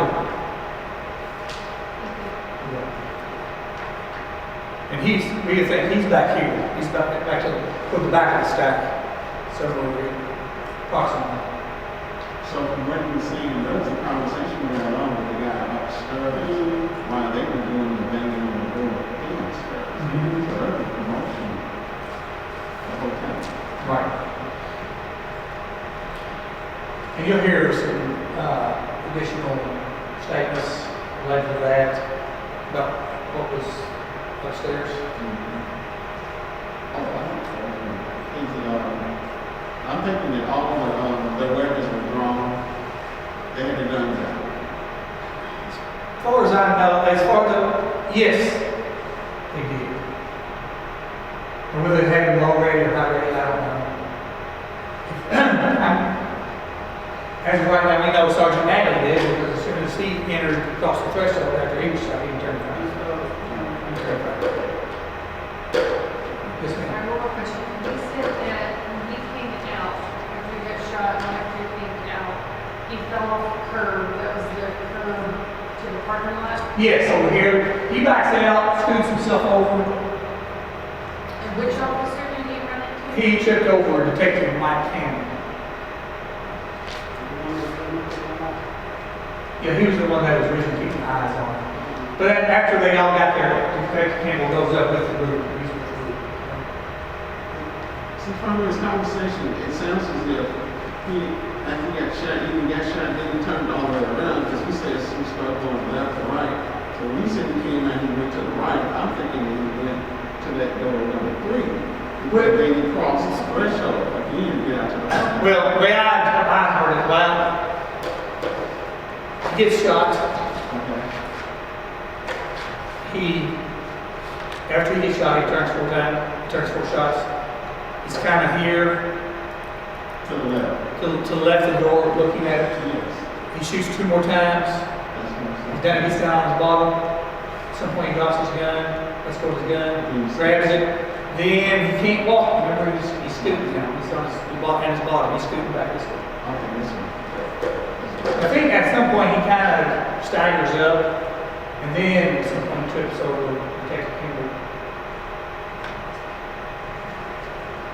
And we think he's back here. He's back to the back of the stack. So we're approximately. So from what you're saying, there was a conversation going on with the guy upstairs while they were doing the banging on the door downstairs. So there was a promotion the whole time. Right. And you'll hear some additional statements related to that about what was upstairs. I'm thinking that all the weapons were drawn. They had the guns out. As far as I know, yes, they did. Or whether they had them low rate or high rate, I don't know. As of right now, we know Sergeant Natalie did, because as soon as he entered across the threshold after he was shot, he turned around. Yes, All ma'am. right, one more question. You said that when he came out, after he got shot, and after he came out, he fell off a curb, that was the curb to the parking lot? Yes, over here, he backs out, scoots himself over. And which officer did he run into? He tripped over Detective Mike Campbell. Yeah, he was the one that was originally keeping eyes on him. But after they all got there, Detective Campbell goes up with the group. He's with the group. See, from this conversation, it sounds as if after he got shot, then he turned all the way around, because we said we started going left or right. So when he said he came out, he went to the right. I'm thinking he went to that door number 3. But then he crossed the threshold again to get out to the right. Well, the way I heard it, well, he gets shot. Okay. After he gets shot, he turns 4 shots. He's kind of here, To the left. to the left of the door, looking at it. Yes. He shoots 2 more times. That's what He's done, gets down on his bottom. At some point, he drops his gun, lets go of his gun, grabs it. Then he can't walk. Remember, he's scooting now. He's on his bottom. He's scooting back this way. Okay, this one. I think at some point he kind of staggers up, and then at some point he trips over Detective Campbell.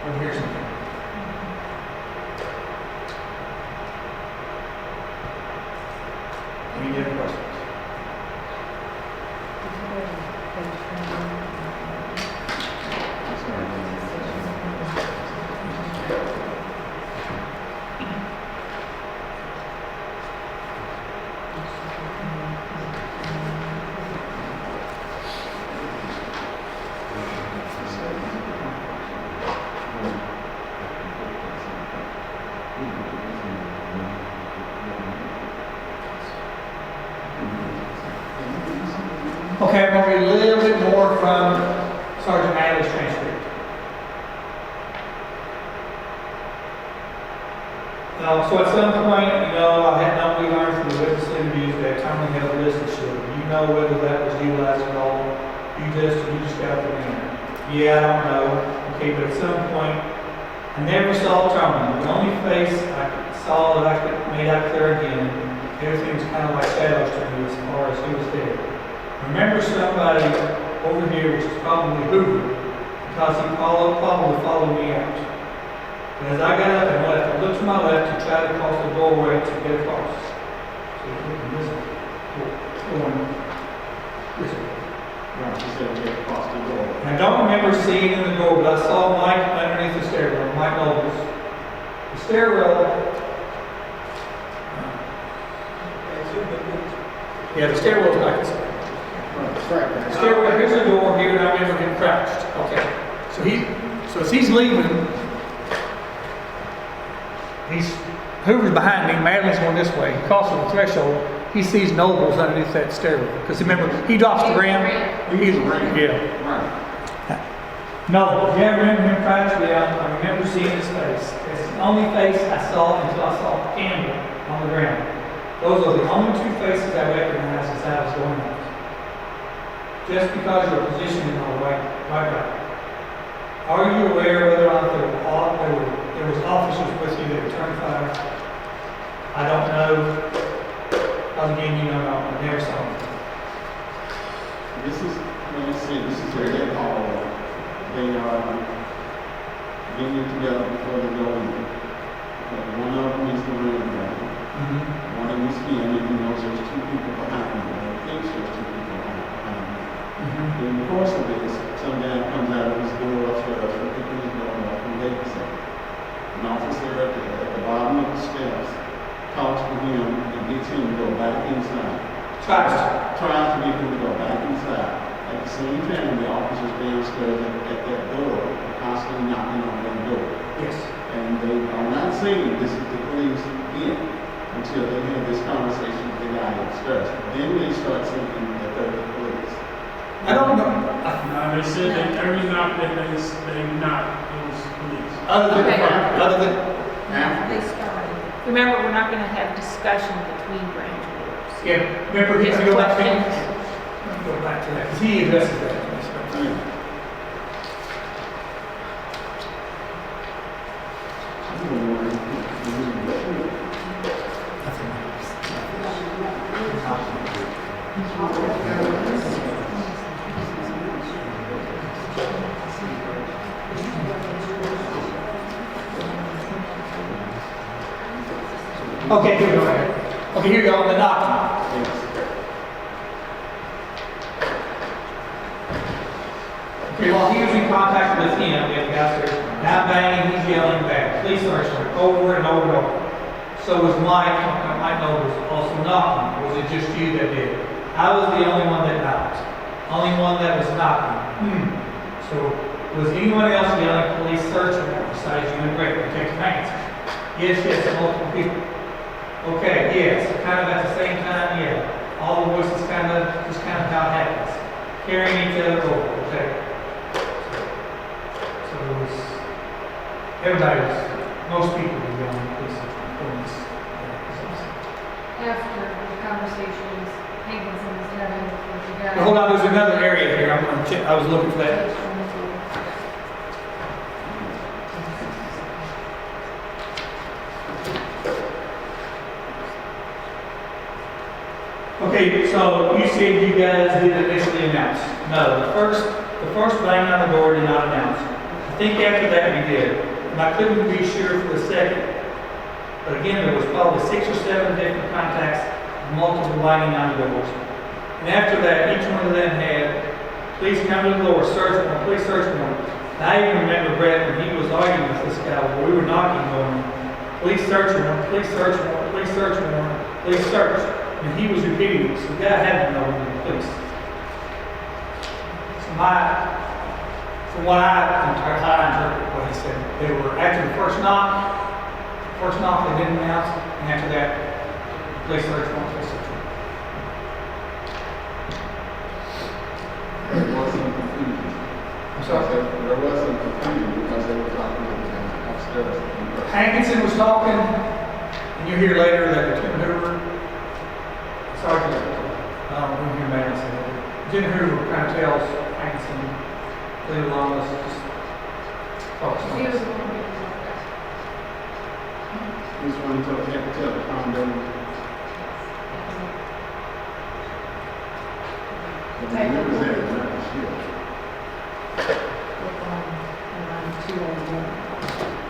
Over here something. Any other questions? Okay, I'm going to read a little bit more from Sergeant Natalie's transcript. So at some point, I had normally learned from the witness interviews that Tommy held a listenership. Do you know whether that was utilized at all? You just got the man. Yeah, I don't know. Okay, but at some point, I never saw Tommy. The only face I saw that I could made out there again, everything was kind of like shadows to me as far as he was there. Remember somebody over here, which is probably Hoover, because he probably followed me out. And as I got up and left, I looked to my left to try to cross the doorway to get across. So you can listen. Yes, sir. Right, he said they across the door. And I don't remember seeing in the door, but I saw Mike underneath the stairwell, Mike Nobles. The stairwell. Yeah, the stairwell's like this. Right, The stairwell, here's the door here, and I remember him crouched. Okay. So as he's leaving, Hoover's behind me, Madeline's going this way. He crosses the threshold. He sees Nobles underneath that stairwell. Because remember, he drops the rim. Yeah. Right. No, yeah, I remember him crouched down. I remember seeing his face. It's the only face I saw until I saw Campbell on the ground. Those are the only two faces I recognized as I was going out. Just because your position in the right. Are you aware whether or not there was officers with you that returned fire? I don't know. Again, you know, I never saw them. This is, let's see, this is where they all, they are getting together before they go in. One of them is the real guy. One of them is him, and he knows there's two people behind him, or he thinks there's two people behind him. In the course of this, some guy comes out of his door upstairs, picking his door up from babysitting. An officer at the bottom of the steps talks to him and gets him to go back inside. Tries to get him to go back inside. At the same time, the officers downstairs at that door are constantly knocking on that door. Yes. And they are not saying this is the police yet until they have this conversation with the guy upstairs. Then they start thinking that they're the police. I don't know. No, they said that every knock that they knocked, it was police. Other than They started. Remember, we're not gonna have discussion between grand jurors. yeah, remember, if His you go back questions. go back to that, because he addresses that. Okay, here we go. Okay, here we go on the document. Okay, while he was in contact with him, we have the guy there, now banging, he's yelling back, please search him, over and over and over. So was Mike Nobles also knocking, or was it just you that did? I was the only one that knocked, only one that was knocking. So was anyone else yelling, police search him, besides you and Brett, Detective Hanks? Yes, multiple people. Okay, yes, kind of at the same time, yeah. All the voices kind of how it happens. Carrying each other over, okay. So it was, most people were yelling police. After the conversations Hankinson was having with the guy. Hold on, there's another area here, I'm gonna check, I was looking for that. Okay, so you said you guys didn't initially announce. No, the first bang on the door did not announce. I think after that we did. And I couldn't be sure for the second. But again, there was probably 6 or 7 different contacts, multiple banging on the doors. And after that, each one of them had, please come to the door, search warrant, please search warrant. And I even remember Brett when he was arguing with this guy, when we were knocking going, please search warrant, please search warrant, please search warrant, please search. And he was repeating this. The guy had to know when the police. So from what I interpret what he said, they were after the first knock they didn't announce, and after that, police search warrant, police search warrant. There was some confusion. I'm sorry? There was some confusion because they were talking to the guy upstairs. Hankinson was talking, and you hear later that Lieutenant Hoover, Sergeant, I don't know who man said it. Lieutenant Hoover kind of tells Hankinson, leave it alone, let's just focus on He was this. the one who did that. He was one who had to tell the calm down. But the news was there, not the shield.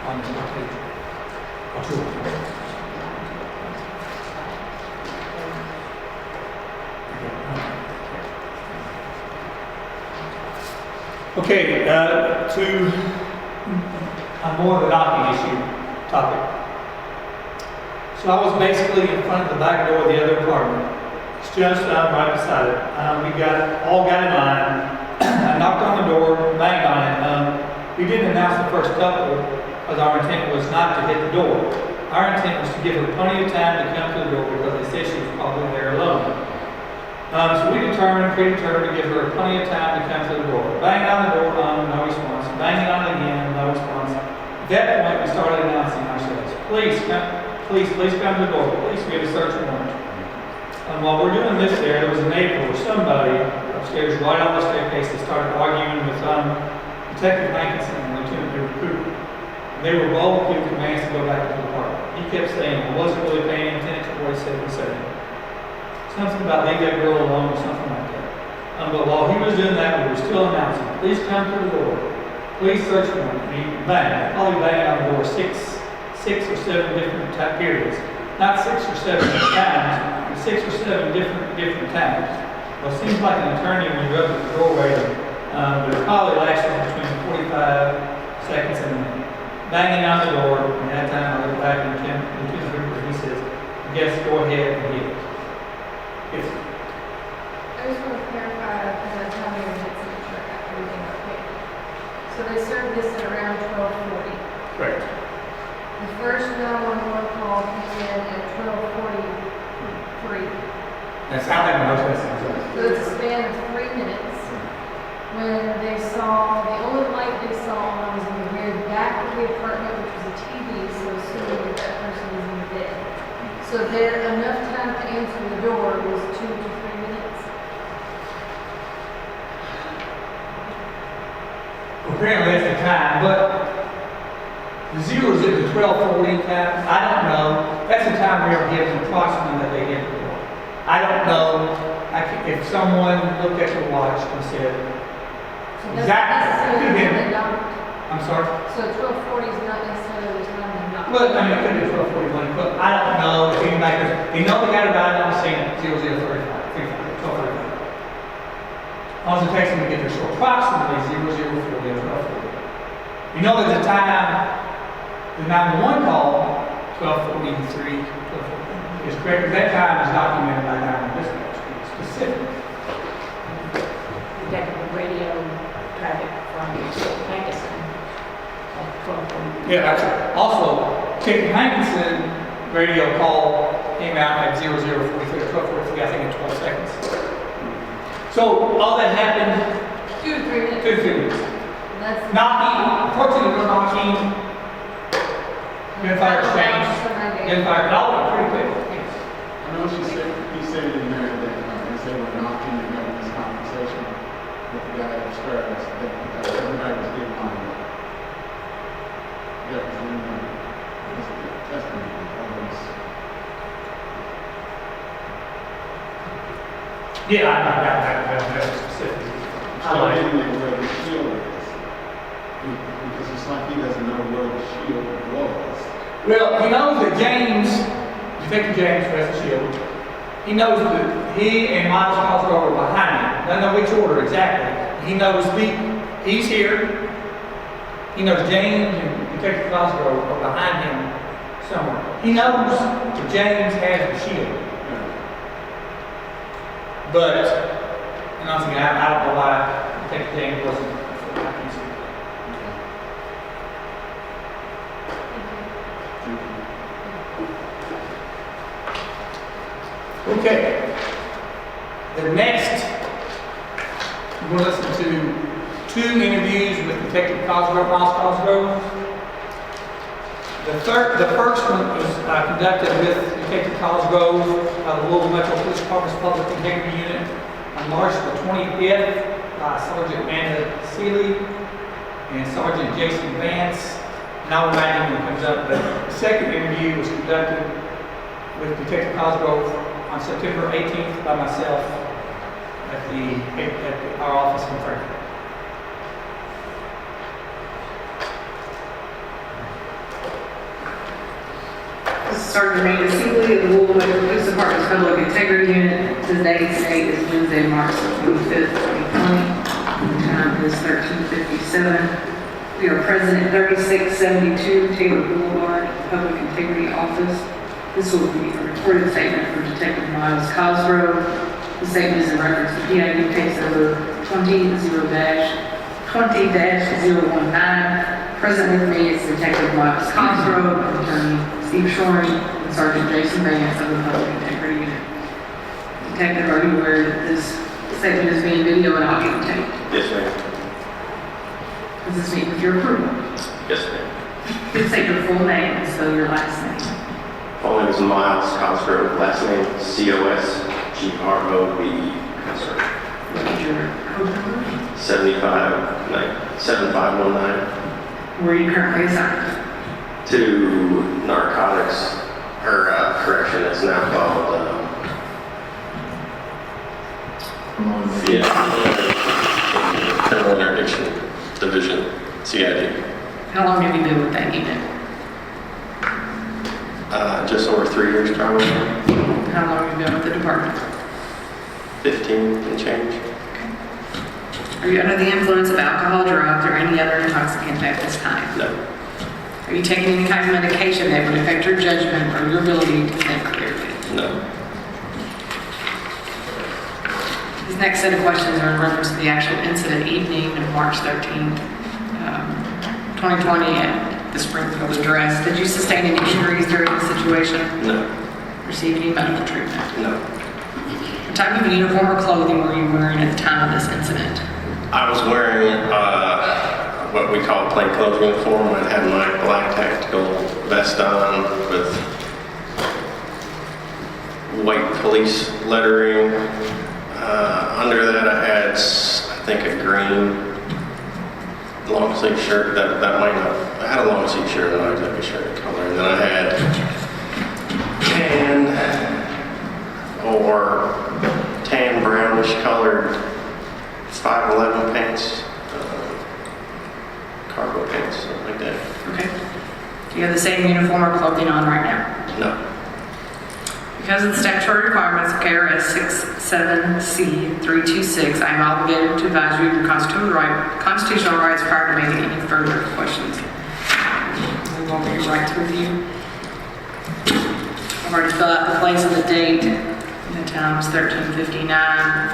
On this page. Or two. Okay, to more of the docking issue topic. So I was basically in front of the back door of the other apartment. It's just right beside it. We all got in line. I knocked on the door, banged on it. We didn't announce the first couple because our intent was not to hit the door. Our intent was to give her plenty of time to come to the door because they said she was probably there alone. So we predetermined to give her plenty of time to come to the door. Banged on the door, no response. Banging on it again, no response. At that point, we started announcing ourselves. Please come to the door. Please get a search warrant. While we're doing this there was a neighbor or somebody upstairs right on the staircase that started arguing with Detective Hankinson and Lieutenant Cooper. They were both given commands to go back to the apartment. He kept saying he wasn't really paying attention to what he said. Something about leave that girl alone or something like that. But while he was doing that, we were still announcing, please come to the door. Please search warrant. And he probably banged on the door six or seven different periods. Not 6 or 7 times, but 6 or 7 different times. Well, it seems like an attorney when you're up at the doorway, but it probably lasted between 45 seconds and a minute. Banging on the door, and that time I looked back and Lieutenant Cooper, he says, yes, go ahead and hit it. Yes. I just want to clarify, because I told you to make sure I got everything okay. So they served this at around 12:40. Correct. The first 911 call came in at 12:43. That's how that knows that sounds right. So it's a span of 3 minutes. When they saw, the only light they saw was in the very back of the apartment, which was a TV, so assuming that person was in bed. So there, enough time to answer the door was 2 to 3 minutes. Apparently that's the time, but the zeros at the 12:40 time, I don't know. That's the time we are given approximately that they hit the door. I don't know if someone looked at the watch and said, So that's exactly. necessarily when they knocked. I'm sorry? So 12:40 is not necessarily the time they knocked. Well, I mean, it could be 12:41, but I don't know if anybody, they know they got a guy on the scene at 12:35. Also, it takes them to get there, so approximately 0040 or 12:40. You know there's a time, the 911 call, 12:43, 12:40, is correct, that time is documented by 911 dispatch, specifically. Detective radio traffic from Hankinson at 12:40. Yeah, that's right. Also, Detective Hankinson radio call came out at 0043 or 12:43, I think in 12 seconds. So all that happened 2 to 3 minutes. 2 to 3 minutes. That's Knocking, unfortunately, we're knocking, gunfire exchange, gunfire, it all went pretty quick. I know he said in there that they said we're knocking and having this conversation with the guy upstairs, that everybody was getting on it. That was in the testimony of this. Yeah, I know that specifically. So I didn't know where the shield is. Because it's like he doesn't know where the shield was. Well, he knows that Detective James has the shield. He knows that he and Miles Cosgrove are behind him. Doesn't know which order exactly. He knows he's here. He knows James and Detective Cosgrove are behind him somewhere. He knows that James has the shield. But, and once again, I don't know why Detective James wasn't. Okay. The next, we're going to listen to 2 interviews with Detective Cosgrove, Miles Cosgrove. The first one was conducted with Detective Cosgrove of the Louisville Metro Police Department's Public Integrity Unit on March the 25th by Sergeant Amanda Seeley and Sergeant Jason Vance. And I'll remind him when it comes up, but the second interview was conducted with Detective Cosgrove on September 18th by myself at our office in Frankfurt. This is Sergeant Amanda Seeley of the Louisville Metro Police Department's Public Integrity Unit. Today's date is Wednesday, March 25th, 2020. The time is 1357. We are present at 3672 Taylor Boulevard, Public Integrity Office. This will be a recorded statement from Detective Miles Cosgrove. The statement is in reference to PID case number 20-019. Present with me is Detective Miles Cosgrove, Attorney Steve Shoring, and Sergeant Jason Vance of the Public Integrity Unit. Detective, are you aware that this statement is being video and audio taped? Yes, ma'am. Does this meet with your approval? Yes, ma'am. Please state your full name and spell your last name. Full name is Miles Cosgrove, last name Cosgrove. What is your code number? 7519 Where are you currently assigned? to narcotics, or correction, it's now called, Criminal Interdiction Division, CID. How long have you been with that unit? Just over 3 years probably, How long have you been with the department? 15 and change. Are you under the influence of alcohol, drugs, or any other intoxicant at this time? No, Are you taking any kind of medication that would affect your judgment or your ability to think clearly? no, These next set of questions are in reference to the actual incident evening of March 13th, 2020 at the Springfield address. Did you sustain any injuries during the situation? no, Receive any medical treatment? no. What type of uniform or clothing were you wearing at the time of this incident? I was wearing what we call plain clothes uniform. I had my black tactical vest on with white police lettering. Under that I had, I think, a green long sleeve shirt. That might not, I had a long sleeve shirt, I'm not exactly sure the color. And then I had tan brownish colored 511 pants, cargo pants, something like that. Okay. Do you have the same uniform or clothing on right now? No, Because of the statutory requirements of KRS 67C326, I am obligated to advise you of your constitutional rights prior to making any further questions. Move over your right to review. I've already filled out the place and the date, and the time is 13:59.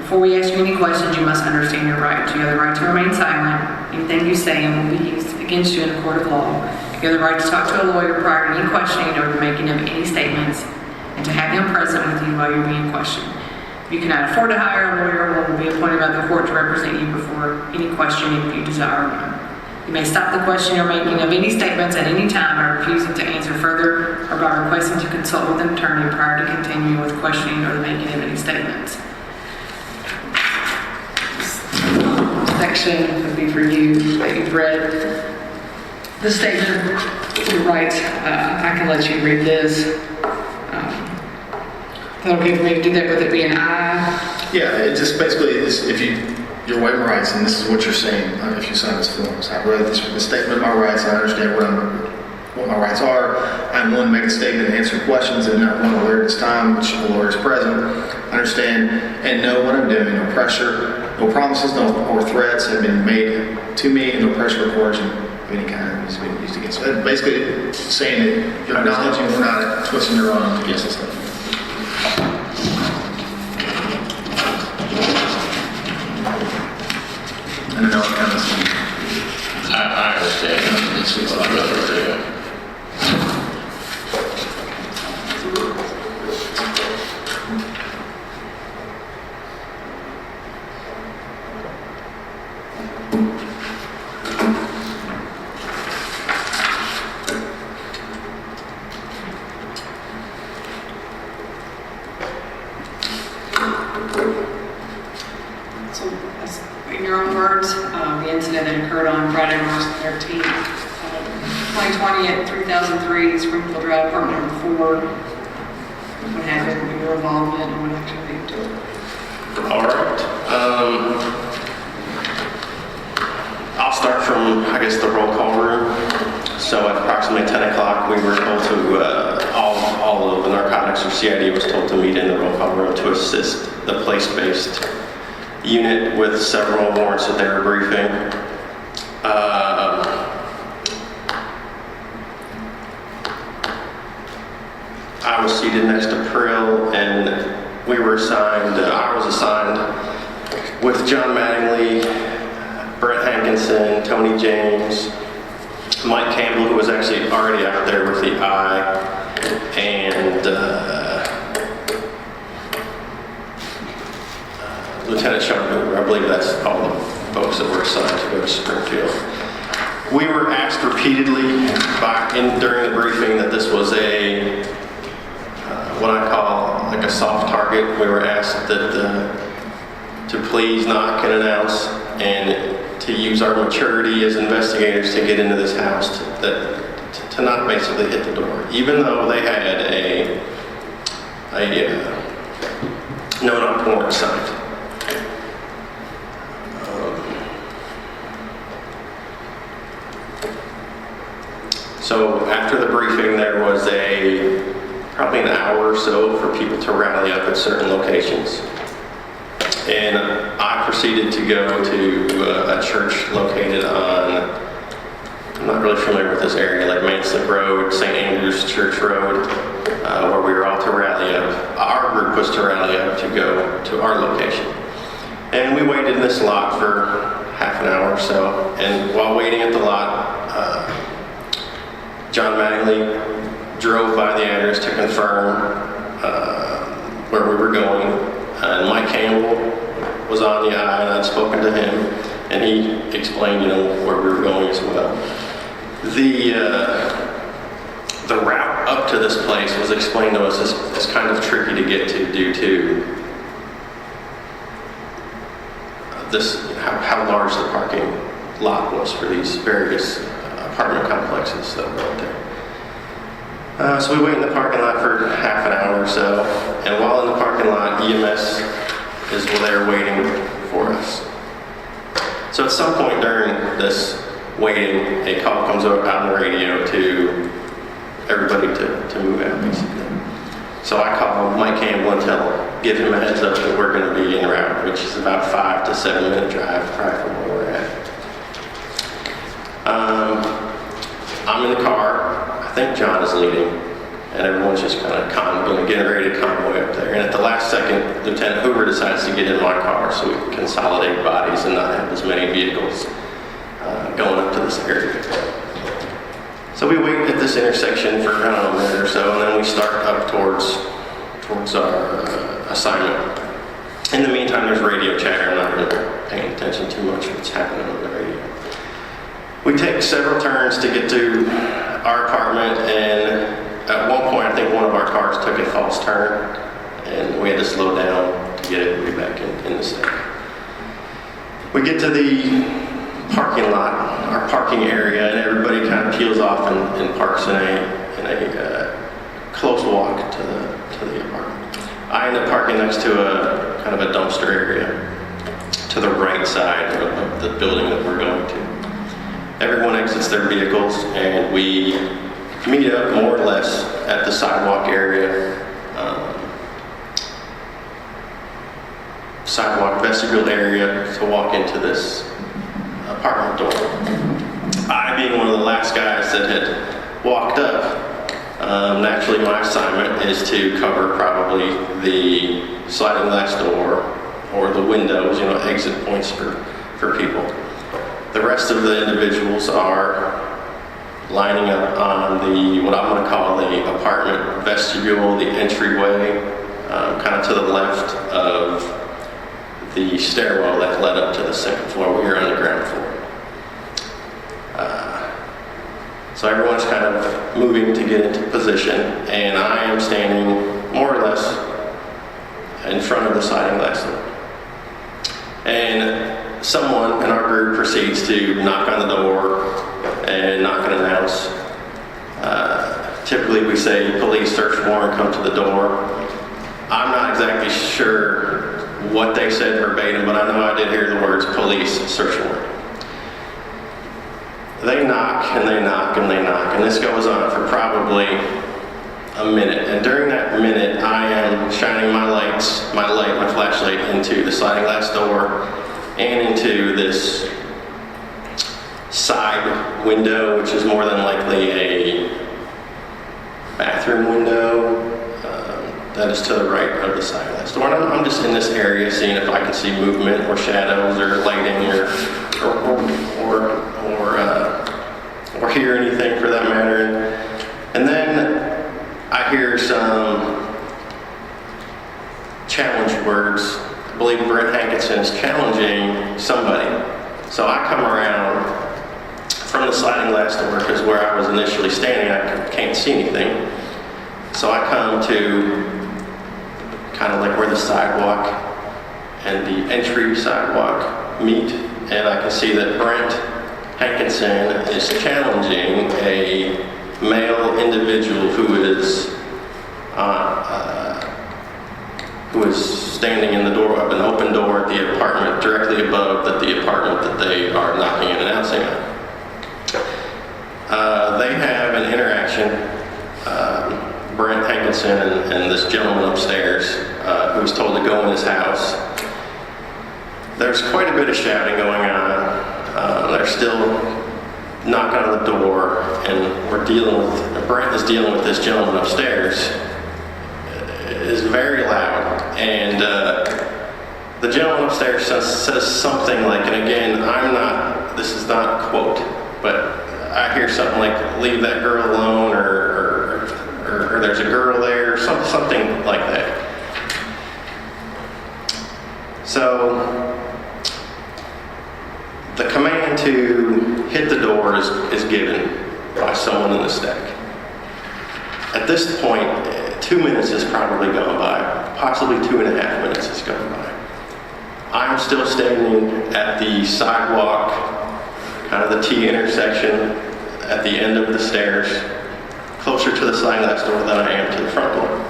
Before we ask you any questions, you must understand your right. You have the right to remain silent. Anything you say will be used against you in a court of law. You have the right to talk to a lawyer prior to any questioning or the making of any statements, and to have him present with you while you're being questioned. If you cannot afford to hire a lawyer, one will be appointed by the court to represent you before any questioning if you desire one. You may stop the question or making of any statements at any time by refusing to answer further or by requesting to consult with an attorney prior to continuing with questioning or the making of any statements. Section would be for you that you've read. The statement, your rights, I can let you read this. Is that okay for me to do that with it being I? Yeah, it just basically is, if your waiver rights, and this is what you're saying, if you sign this form. So I read this statement of my rights, I understand what my rights are. I'm willing to make a statement and answer questions, and not one lawyer at this time, which the lawyer is present. Understand and know what I'm doing. No pressure, no promises, or threats have been made to me, and no pressure or coercion of any kind has been used against me. Basically, saying that you're acknowledging we're not twisting your arm against this stuff. I don't know what kind of thing. I understand. It's a lot better to do. So, in your own words, the incident that occurred on Friday, March 13th, 2020 at 3003 Springfield Drive, apartment number 4. What happened, your involvement, and what actually led to it? All right. I'll start from, I guess, the roll call room. So at approximately 10 o'clock, we were told to, all of the narcotics or CID was told to meet in the roll call room to assist the place-based unit with several warrants that they were briefing. I was seated next to Prill, and we were assigned, I was assigned with John Mattingly, Brett Hankinson, Tony James, Mike Campbell, who was actually already out there with the eye, and Lieutenant Sean Hoover. I believe that's all the folks that were assigned to go to Springfield. We were asked repeatedly during the briefing that this was a what I call like a soft target. We were asked that to please knock and announce and to use our maturity as investigators to get into this house, to not basically hit the door, even though they had a no-knock warrant signed. So after the briefing, there was probably an hour or so for people to rally up at certain locations. And I proceeded to go to a church located on, I'm not really familiar with this area, like Manslip Road, St. Andrew's Church Road, where we were all to rally up. Our group was to rally up to go to our location. And we waited in this lot for half an hour or so. And while waiting at the lot, John Mattingly drove by the address to confirm where we were going. And Mike Campbell was on the eye, and I'd spoken to him, and he explained, where we were going as well. The route up to this place was explained to us as kind of tricky to get to due to how large the parking lot was for these various apartment complexes that were out there. So we wait in the parking lot for half an hour or so, and while in the parking lot, EMS is there waiting for us. So at some point during this waiting, a call comes out on the radio to everybody to move out, basically. So I call Mike Campbell and give him a heads up that we're going to be en route, which is about a 5 to 7 minute drive probably from where we're at. I'm in the car. I think John is leading, and everyone's just kind of getting ready to convoy up there. And at the last second, Lieutenant Hoover decides to get in my car so we can consolidate bodies and not have as many vehicles going up to this area. So we wait at this intersection for, a minute or so, and then we start up towards our assignment. In the meantime, there's radio chatter. I'm not really paying attention too much to what's happening on the radio. We take several turns to get to our apartment, and at one point, I think one of our cars took a false turn, and we had to slow down to get it back in the city. We get to the parking lot, our parking area, and everybody kind of peels off and parks in a close walk to the apartment. I end up parking next to a kind of a dumpster area to the right side of the building that we're going to. Everyone exits their vehicles, and we meet up more or less at the sidewalk area, sidewalk vestibule area to walk into this apartment door. I, being one of the last guys that had walked up, naturally my assignment is to cover probably the sliding glass door or the windows, exit points for people. The rest of the individuals are lining up on what I'm going to call the apartment vestibule, the entryway, kind of to the left of the stairwell that led up to the second floor. We are on the ground floor. So everyone's kind of moving to get into position, and I am standing more or less in front of the sliding glass door. And someone in our group proceeds to knock on the door and knock and announce. Typically we say police search warrant, come to the door. I'm not exactly sure what they said verbatim, but I know I did hear the words police search warrant. They knock and they knock and they knock, and this goes on for probably a minute. And during that minute, I am shining my flashlight into the sliding glass door and into this side window, which is more than likely a bathroom window that is to the right of the sliding glass door. And I'm just in this area seeing if I can see movement or shadows or lighting or hear anything for that matter. And then I hear some challenge words. I believe Brent Hankinson is challenging somebody. So I come around from the sliding glass door because where I was initially standing, I can't see anything. So I come to kind of like where the sidewalk and the entry sidewalk meet, and I can see that Brent Hankinson is challenging a male individual who is standing in the door of an open door at the apartment directly above the apartment that they are knocking and announcing on. They have an interaction, Brent Hankinson and this gentleman upstairs who was told to go in his house. There's quite a bit of shouting going on. They're still knocking on the door, and Brent is dealing with this gentleman upstairs. It is very loud, and the gentleman upstairs says something like, and again, this is not a quote, but I hear something like, leave that girl alone, or there's a girl there, or something like that. So the command to hit the door is given by someone in the stack. At this point, 2 minutes has probably gone by, possibly 2.5 minutes has gone by. I'm still standing at the sidewalk, kind of the T intersection at the end of the stairs, closer to the sliding glass door than I am to the front door.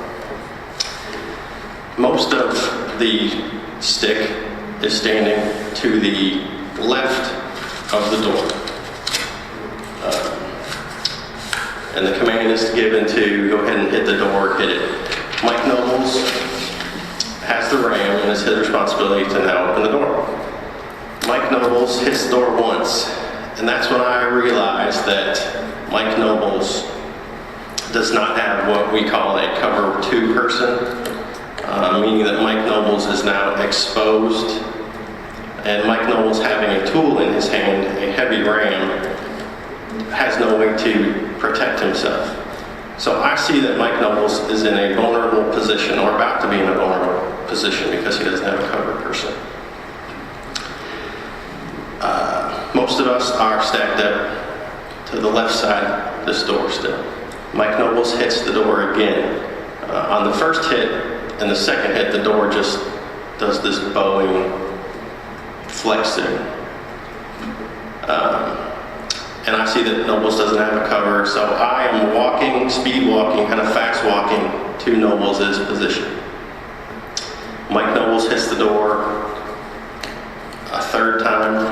Most of the stick is standing to the left of the door. And the command is given to go ahead and hit the door, hit it. Mike Nobles has the ram, and it's his responsibility to now open the door. Mike Nobles hits the door once, and that's when I realized that Mike Nobles does not have what we call a cover 2 person, meaning that Mike Nobles is now exposed, and Mike Nobles, having a tool in his hand, a heavy ram, has no way to protect himself. So I see that Mike Nobles is in a vulnerable position, or about to be in a vulnerable position, because he doesn't have a cover person. Most of us are stacked up to the left side of this door still. Mike Nobles hits the door again. On the first hit and the second hit, the door just does this bowing flexing. And I see that Nobles doesn't have a cover, so I am walking, speed walking, kind of fast walking to Nobles' position. Mike Nobles hits the door a third time,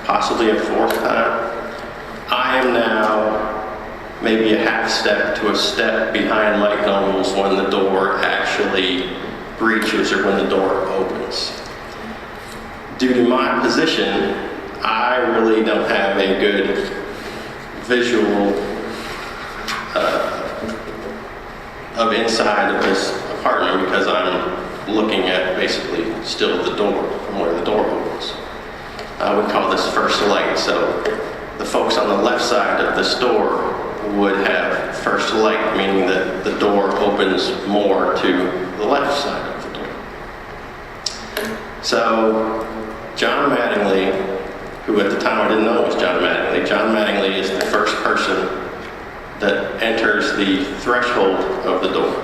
possibly a fourth time. I am now maybe a half step to a step behind Mike Nobles when the door actually breaches or when the door opens. Due to my position, I really don't have a good visual of inside of this apartment because I'm looking at basically still the door from where the door opens. We call this first light, so the folks on the left side of this door would have first light, meaning that the door opens more to the left side of the door. So John Mattingly, who at the time I didn't know it was John Mattingly. John Mattingly is the first person that enters the threshold of the door.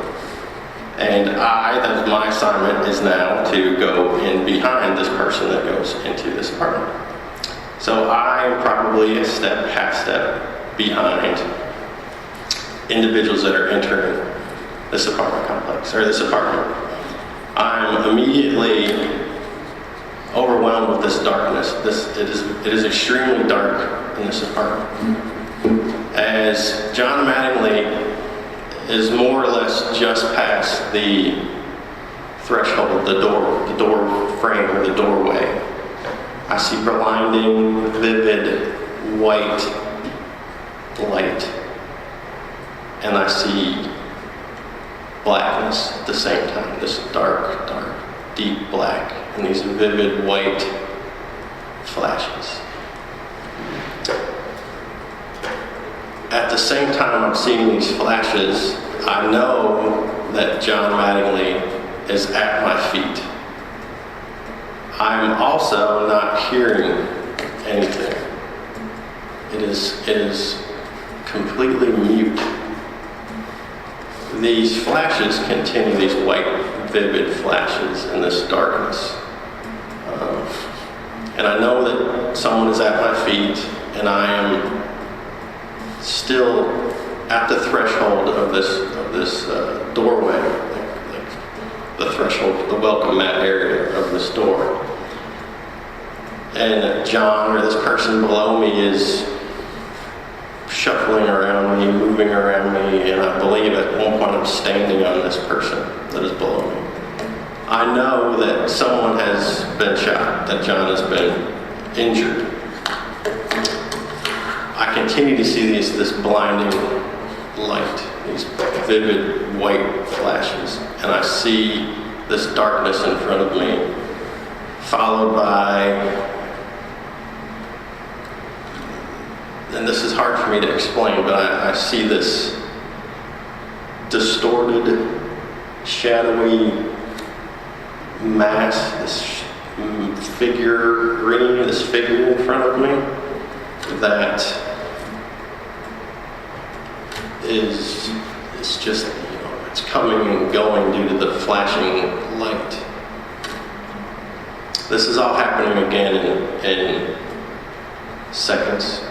And my assignment is now to go in behind this person that goes into this apartment. So I am probably a step, half step behind individuals that are entering this apartment complex, or this apartment. I'm immediately overwhelmed with this darkness. It is extremely dark in this apartment. As John Mattingly is more or less just past the threshold, the door frame or the doorway. I see blinding, vivid, white light, and I see blackness at the same time, this dark, deep black, and these vivid white flashes. At the same time I'm seeing these flashes, I know that John Mattingly is at my feet. I'm also not hearing anything. It is completely mute. These flashes continue, these white, vivid flashes in this darkness. And I know that someone is at my feet, and I am still at the threshold of this doorway, like the threshold, the welcome mat area of this door. And John, or this person below me, is shuffling around me, moving around me, and I believe at one point I'm standing on this person that is below me. I know that someone has been shot, that John has been injured. I continue to see this blinding light, these vivid white flashes, and I see this darkness in front of me, followed by, and this is hard for me to explain, but I see this distorted, shadowy mass, this figure in front of me that is just, it's coming and going due to the flashing light. This is all happening again in seconds.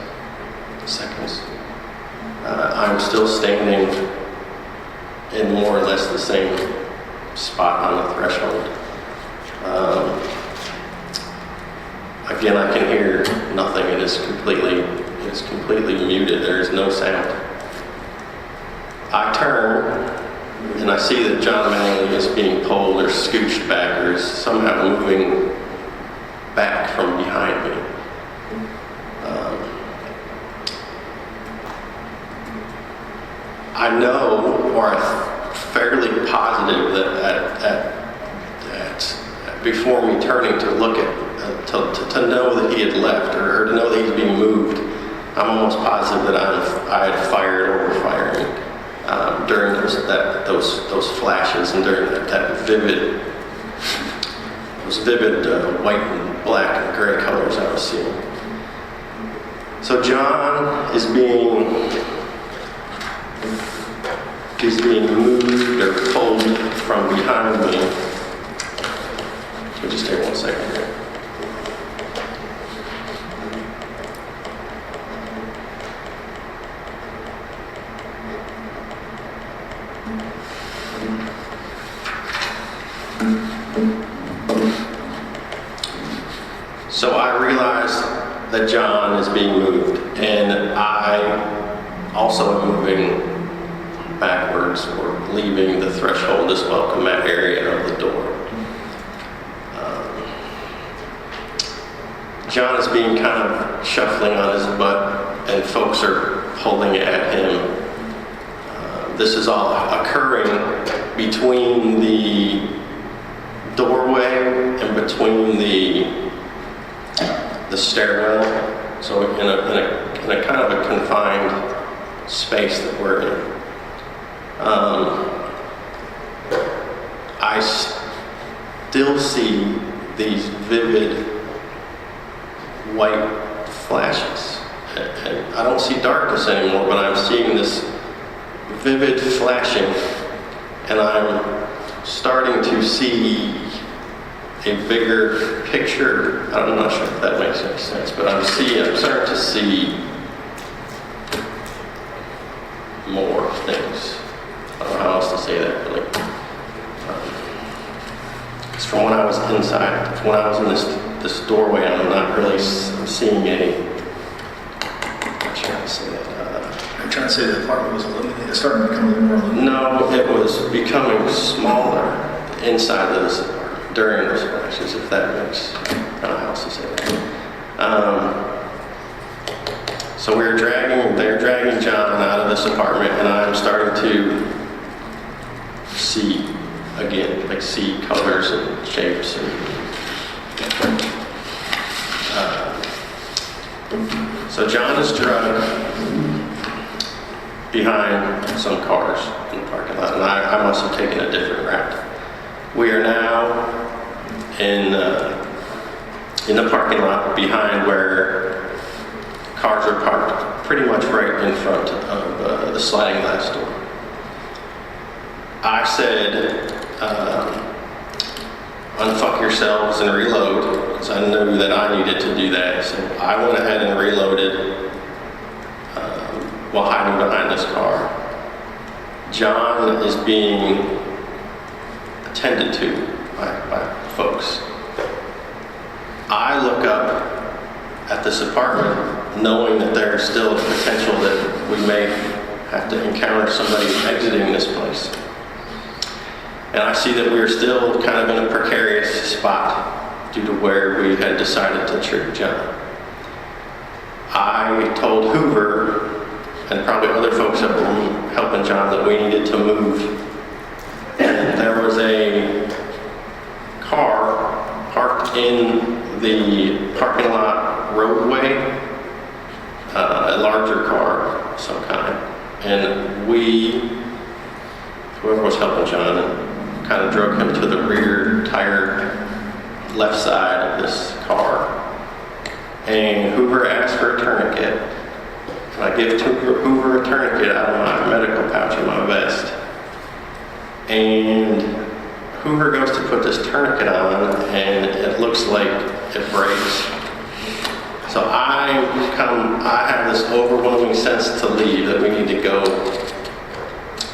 I'm still standing in more or less the same spot on the threshold. Again, I can hear nothing. It is completely muted. There is no sound. I turn and I see that John Mattingly is being pulled or scooched back or is somehow moving back from behind me. I know, or I'm fairly positive that before me turning to look at, to know that he had left or to know that he's being moved, I'm almost positive that I had fired or were firing during those flashes and during that vivid, white and black and gray colors I was seeing. So John is being moved or pulled from behind me. We'll just take 1 second here. So I realized that John is being moved, and I also am moving backwards or leaving the threshold, this welcome mat area of the door. John is being kind of shuffling on his butt, and folks are pulling at him. This is all occurring between the doorway and between the stairwell, so in a kind of a confined space that we're in. I still see these vivid white flashes, and I don't see darkness anymore, but I'm seeing this vivid flashing, and I'm starting to see a bigger picture. I'm not sure if that makes any sense, but I'm starting to see more things. I don't know how else to say that, really. It's from when I was inside, when I was in this doorway, I'm not really seeing any. I'm trying to say that. Are you trying to say the apartment was illuminated? It started to become more illuminated? No, becoming smaller inside of this apartment during those flashes, if that makes kind of houses in. So they're dragging John out of this apartment, and I'm starting to see again, like see colors and shapes. So John is drugged behind some cars in the parking lot, and I must have taken a different route. We are now in the parking lot behind where cars are parked, pretty much right in front of the sliding glass door. I said, unfuck yourselves and reload, because I knew that I needed to do that. So I went ahead and reloaded while hiding behind this car. John is being attended to by folks. I look up at this apartment knowing that there's still a potential that we may have to encounter somebody exiting this place. And I see that we're still kind of in a precarious spot due to where we had decided to trick John. I told Hoover and probably other folks that were helping John that we needed to move. And there was a car parked in the parking lot roadway, a larger car of some kind. And whoever was helping John, kind of drug him to the rear tire left side of this car. And Hoover asked for a tourniquet. And I give Hoover a tourniquet out of my medical pouch in my vest. And Hoover goes to put this tourniquet on, and it looks like it breaks. So I have this overwhelming sense to leave, that we need to go.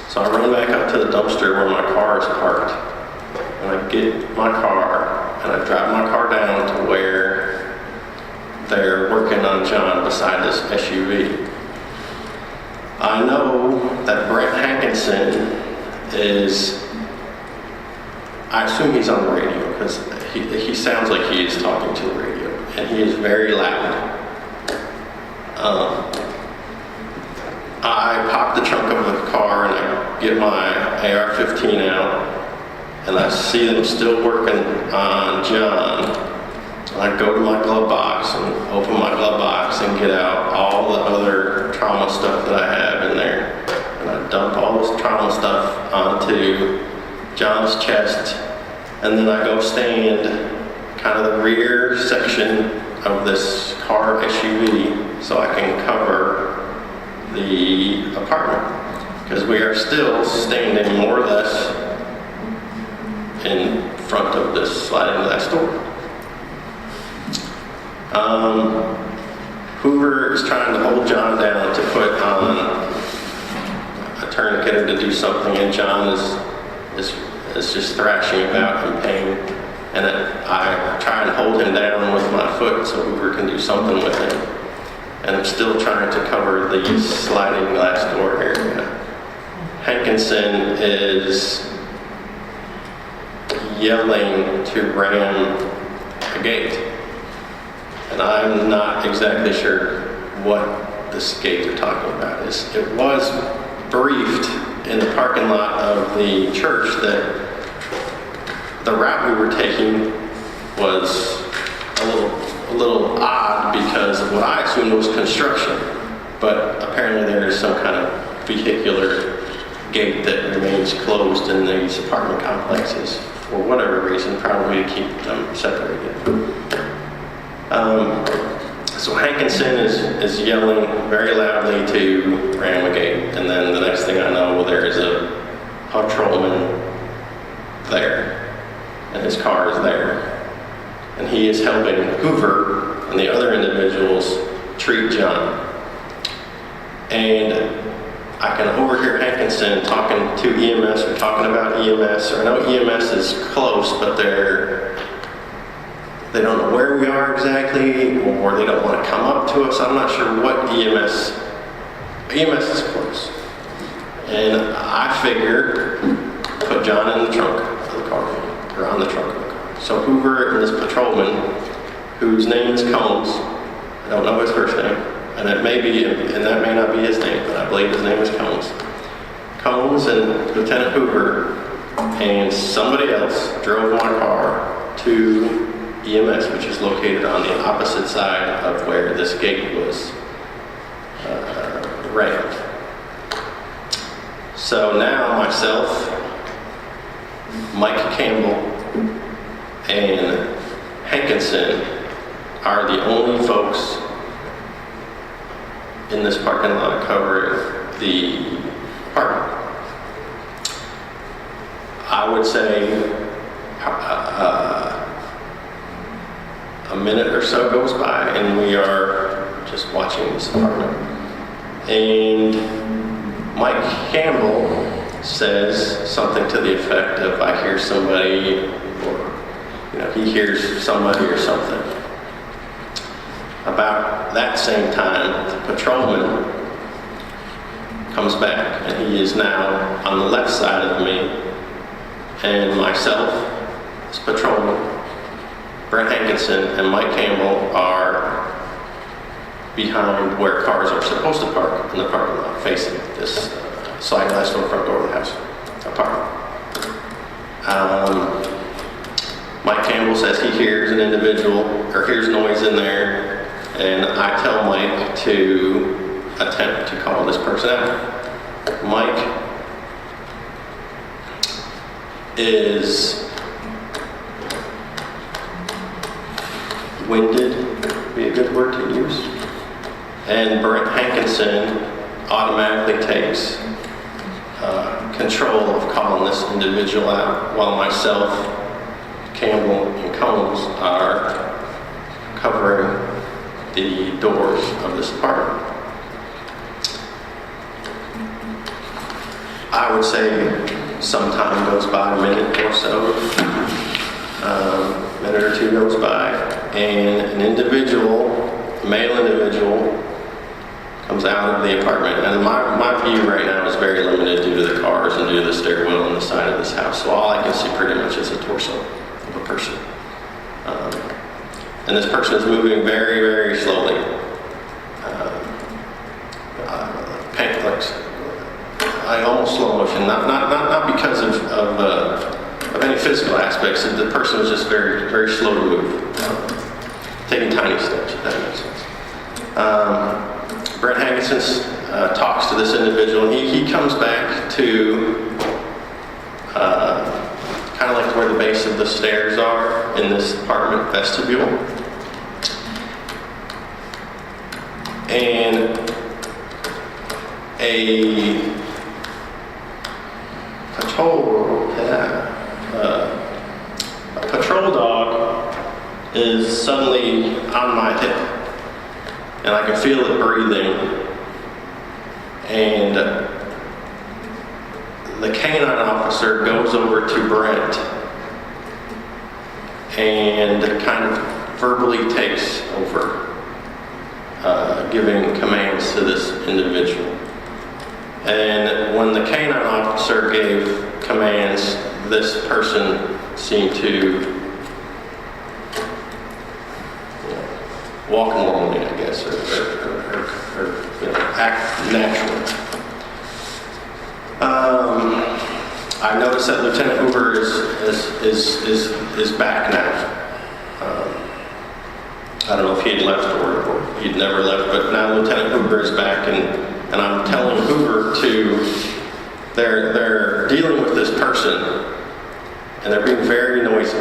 So I run back up to the dumpster where my car is parked, and I get my car, and I drive my car down to where they're working on John beside this SUV. I know that Brent Hankinson I assume he's on the radio, because he sounds like he is talking to the radio, and he is very loud. I pop the trunk of the car and I get my AR-15 out, and I see them still working on John. I go to my glove box and open my glove box and get out all the other trauma stuff that I have in there. And I dump all this trauma stuff onto John's chest, and then I go stand kind of the rear section of this car SUV so I can cover the apartment, because we are still standing more or less in front of this sliding glass door. Hoover is trying to hold John down to put on a tourniquet or to do something, and John is just thrashing about in pain. And I try and hold him down with my foot so Hoover can do something with him. And I'm still trying to cover the sliding glass door area. Hankinson is yelling to ram a gate. And I'm not exactly sure what this gate they're talking about is. It was briefed in the parking lot of the church that the route we were taking was a little odd because of what I assumed was construction. But apparently there is some kind of vehicular gate that remains closed in these apartment complexes for whatever reason, probably to keep them separated. So Hankinson is yelling very loudly to ram a gate, and then the next thing I know, there is a patrolman there, and his car is there. And he is helping Hoover and the other individuals treat John. And I can overhear Hankinson talking to EMS or talking about EMS, or I know EMS is close, but they don't know where we are exactly, or they don't want to come up to us. I'm not sure what EMS is close. And I figure put John in the trunk of the car, or on the trunk of the car. So Hoover and this patrolman, whose name is Combs, I don't know his first name, and that may not be his name, but I believe his name is Combs. Combs and Lieutenant Hoover and somebody else drove my car to EMS, which is located on the opposite side of where this gate was rammed. So now myself, Mike Campbell, and Hankinson are the only folks in this parking lot covering the apartment. I would say a minute or so goes by and we are just watching this apartment. And Mike Campbell says something to the effect of, I hear somebody, or he hears somebody or something. About that same time, the patrolman comes back, and he is now on the left side of me, and myself, this patrolman, Brent Hankinson, and Mike Campbell are behind where cars are supposed to park in the parking lot, facing this sliding glass door front door of the house apartment. Mike Campbell says he hears an individual, or hears noise in there, and I tell Mike to attempt to call this person out. Mike is winded, would be a good word to use, and Brent Hankinson automatically takes control of calling this individual out, while myself, Campbell, and Combs are covering the doors of this apartment. I would say some time goes by, a minute or so, a minute or two goes by, and an individual, a male individual, comes out of the apartment. And my view right now is very limited due to the cars and due to the stairwell on the side of this house. So all I can see pretty much is a torso of a person. And this person is moving very, very slowly. Almost slow motion, not because of any physical aspects. The person was just very, very slow to move, taking tiny steps, if that makes sense. Brent Hankinson talks to this individual, and he comes back to kind of like where the base of the stairs are in this apartment vestibule. And a patrol dog is suddenly on my hip, and I can feel it breathing. And the canine officer goes over to Brent and kind of verbally takes over, giving commands to this individual. And when the canine officer gave commands, this person seemed to walk normally, I guess, or act naturally. I noticed that Lieutenant Hoover is back now. I don't know if he had left or he'd never left, but now Lieutenant Hoover is back, and I'm telling Hoover they're dealing with this person, and they're being very noisy,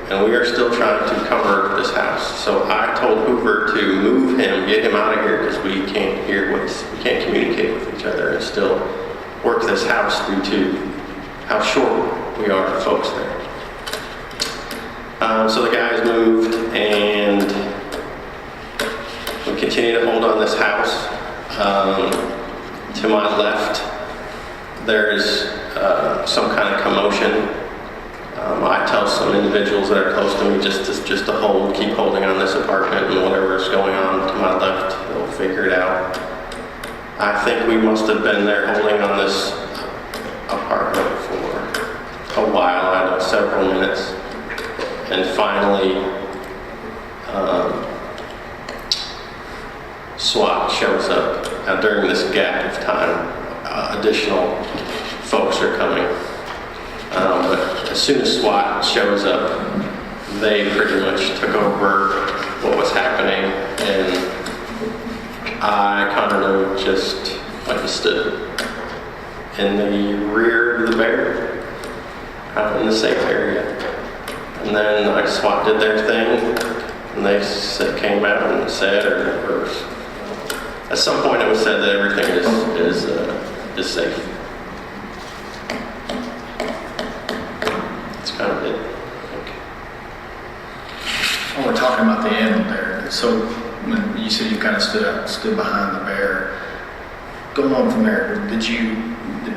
and we are still trying to cover this house. So I told Hoover to move him, get him out of here, because we can't we can't communicate with each other and still work this house due to how short we are of folks there. So the guys moved, and we continue to hold on this house. To my left, there's some kind of commotion. I tell some individuals that are close to me just to keep holding on this apartment, and whatever's going on to my left, they'll figure it out. I think we must have been there holding on this apartment for several minutes. And finally, SWAT shows up. Now during this gap of time, additional folks are coming. But as soon as SWAT shows up, they pretty much took over what was happening, and I kind of just stood in the rear of the bear, in the safe area. And then SWAT did their thing, and they came out and said, or at some point it was said that everything is safe. That's kind of it. When we're talking about the animal there, so when you said you kind of stood behind the bear, going on from there, did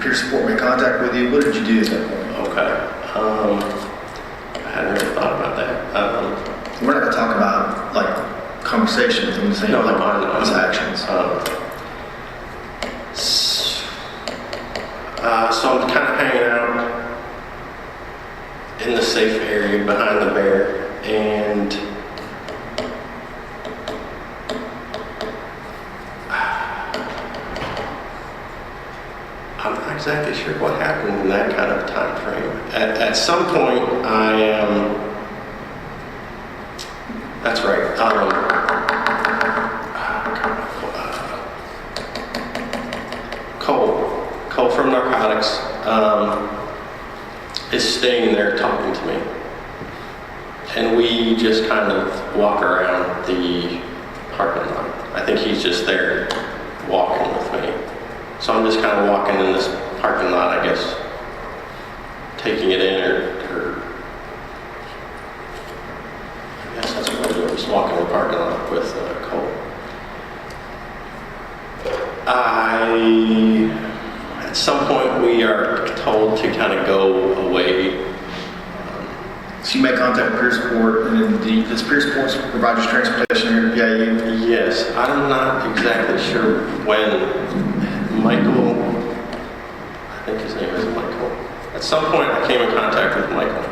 peer support make contact with you? What did you do at that point? Okay. I hadn't really thought about that. We're not going to talk about conversations. I'm saying his actions. So I'm kind of hanging out in the safe area behind the bear, and I'm not exactly sure what happened in that kind of time frame. At some point, I am. That's right. Cole from narcotics is staying there talking to me, and we just kind of walk around the parking lot. I think he's just there walking with me. So I'm just kind of walking in this parking lot, I guess, taking it in, or I guess that's what I do. Just walking in the parking lot with Cole. At some point, we are told to kind of go away. So you make contact with peer support, and then does peer support provide you transportation here at PIU? Yes, I'm not exactly sure when. Michael, I think his name is Michael. At some point, I came in contact with Michael,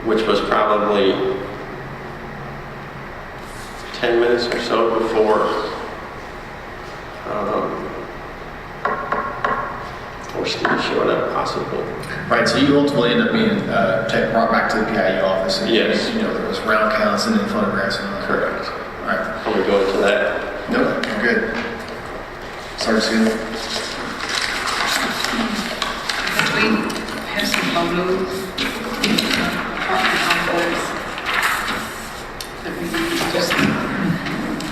which was probably 10 minutes or so before Steve showed up, possibly. Right, so you ultimately end up being brought back to the PIU office. And yes. There was round counts and then photographs and all that. Correct. All right. Can we go into that? No, you're good. Sorry, Susan. We have some photos, apartment complex, that we just,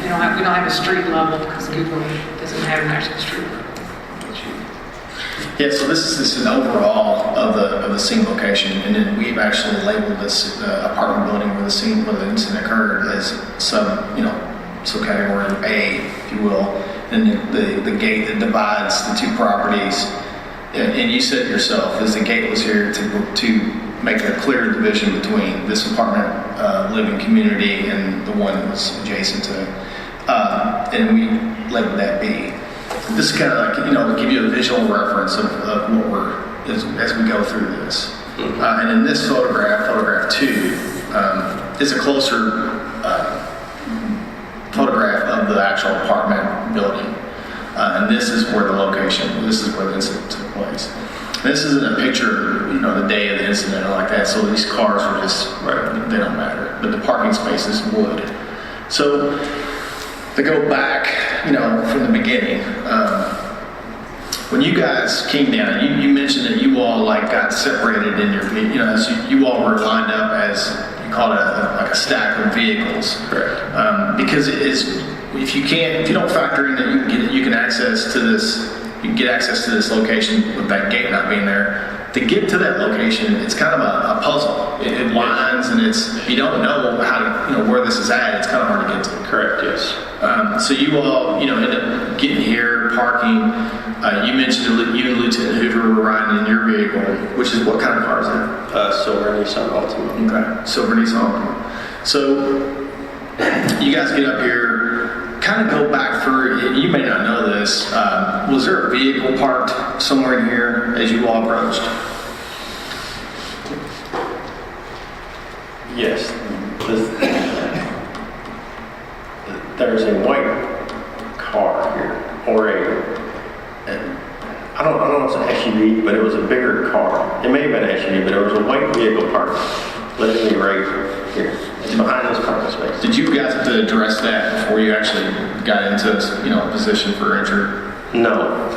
we don't have a street level because Google doesn't have an actual street level. Yeah, so this is an overall of the scene location, and then we've actually labeled this apartment building where the incident occurred as subcategory A, if you will, and the gate that divides the two properties. And you said yourself, as the gate was here to make a clear division between this apartment living community and the one that was adjacent to it, and we labeled that B. This is kind of to give you a visual reference of what as we go through this. And in this photograph 2, is a closer photograph of the actual apartment building. And this is where the incident took place. This isn't a picture, the day of the incident or like that, so these cars are just, they don't matter. But the parking spaces would. So, to go back, from the beginning, when you guys came down, you mentioned that you all got separated in your, as you all were lined up as, you call it a stack of vehicles. Correct. Because if you don't factor in that you can get access to this location with that gate not being there. To get to that location, it's kind of a puzzle. It winds, and you don't know how to, where this is at. It's kind of hard to get to. Correct. Yes. So you all, end up getting here, parking. You mentioned you and Lieutenant Hoover were riding in your vehicle, which is what kind of car is that? Silver Nissan Altima. Okay, silver Nissan Altima. So you guys get up here. Kind of go back through, you may not know this, was there a vehicle parked somewhere in here as you all approached? Yes. There's a white car here, or I don't know if it's an SUV, but it was a bigger car. It may have been an SUV, but it was a white vehicle parked literally right here. It's behind this parking space. Did you guys have to address that before you actually got into, a position for entry? No,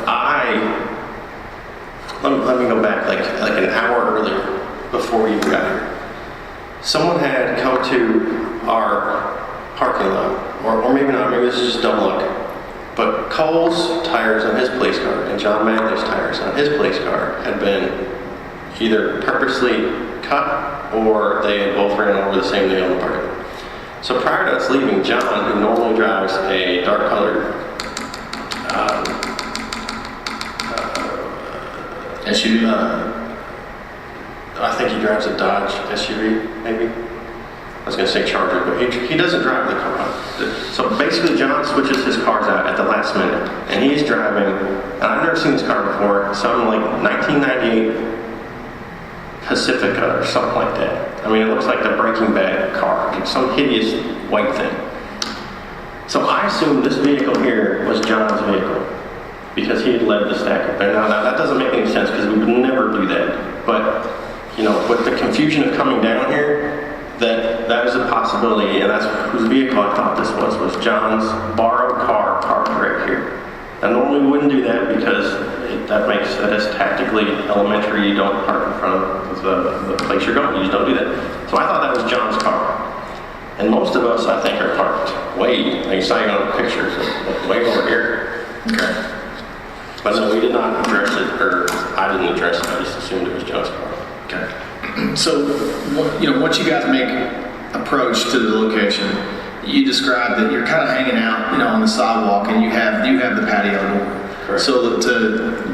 let me go back like an hour earlier before we got here. Someone had come to our parking lot, or maybe not, maybe this is just dumb luck, but Cole's tires on his police car and John Madley's tires on his police car had been either purposely cut or they had both ran over the same nail in the parking lot. So prior to us leaving, John, who normally drives a dark colored SUV? I think he drives a Dodge SUV, maybe. I was going to say Charger, but he doesn't drive the car. So basically, John switches his cars out at the last minute, and he's driving, and I've never seen this car before, something like 1998 Pacifica or something like that. I mean, it looks like the Breaking Bad car, some hideous white thing. So I assume this vehicle here was John's vehicle, because he had led the stack up there. Now that doesn't make any sense, because we would never do that. But, with the confusion of coming down here, that is a possibility, and that's whose vehicle I thought this was John's borrowed car parked right here. I normally wouldn't do that because that is tactically elementary. You don't park in front of the place you're going. You just don't do that. So I thought that was John's car. And most of us, I think, are parked like you saw on the pictures, way over here. Okay. But no, we did not address it, or I didn't address it. I just assumed it was John's car. Okay. So, once you guys make approach to the location, you described that you're kind of hanging out, on the sidewalk, and you have the patio door. Correct. So to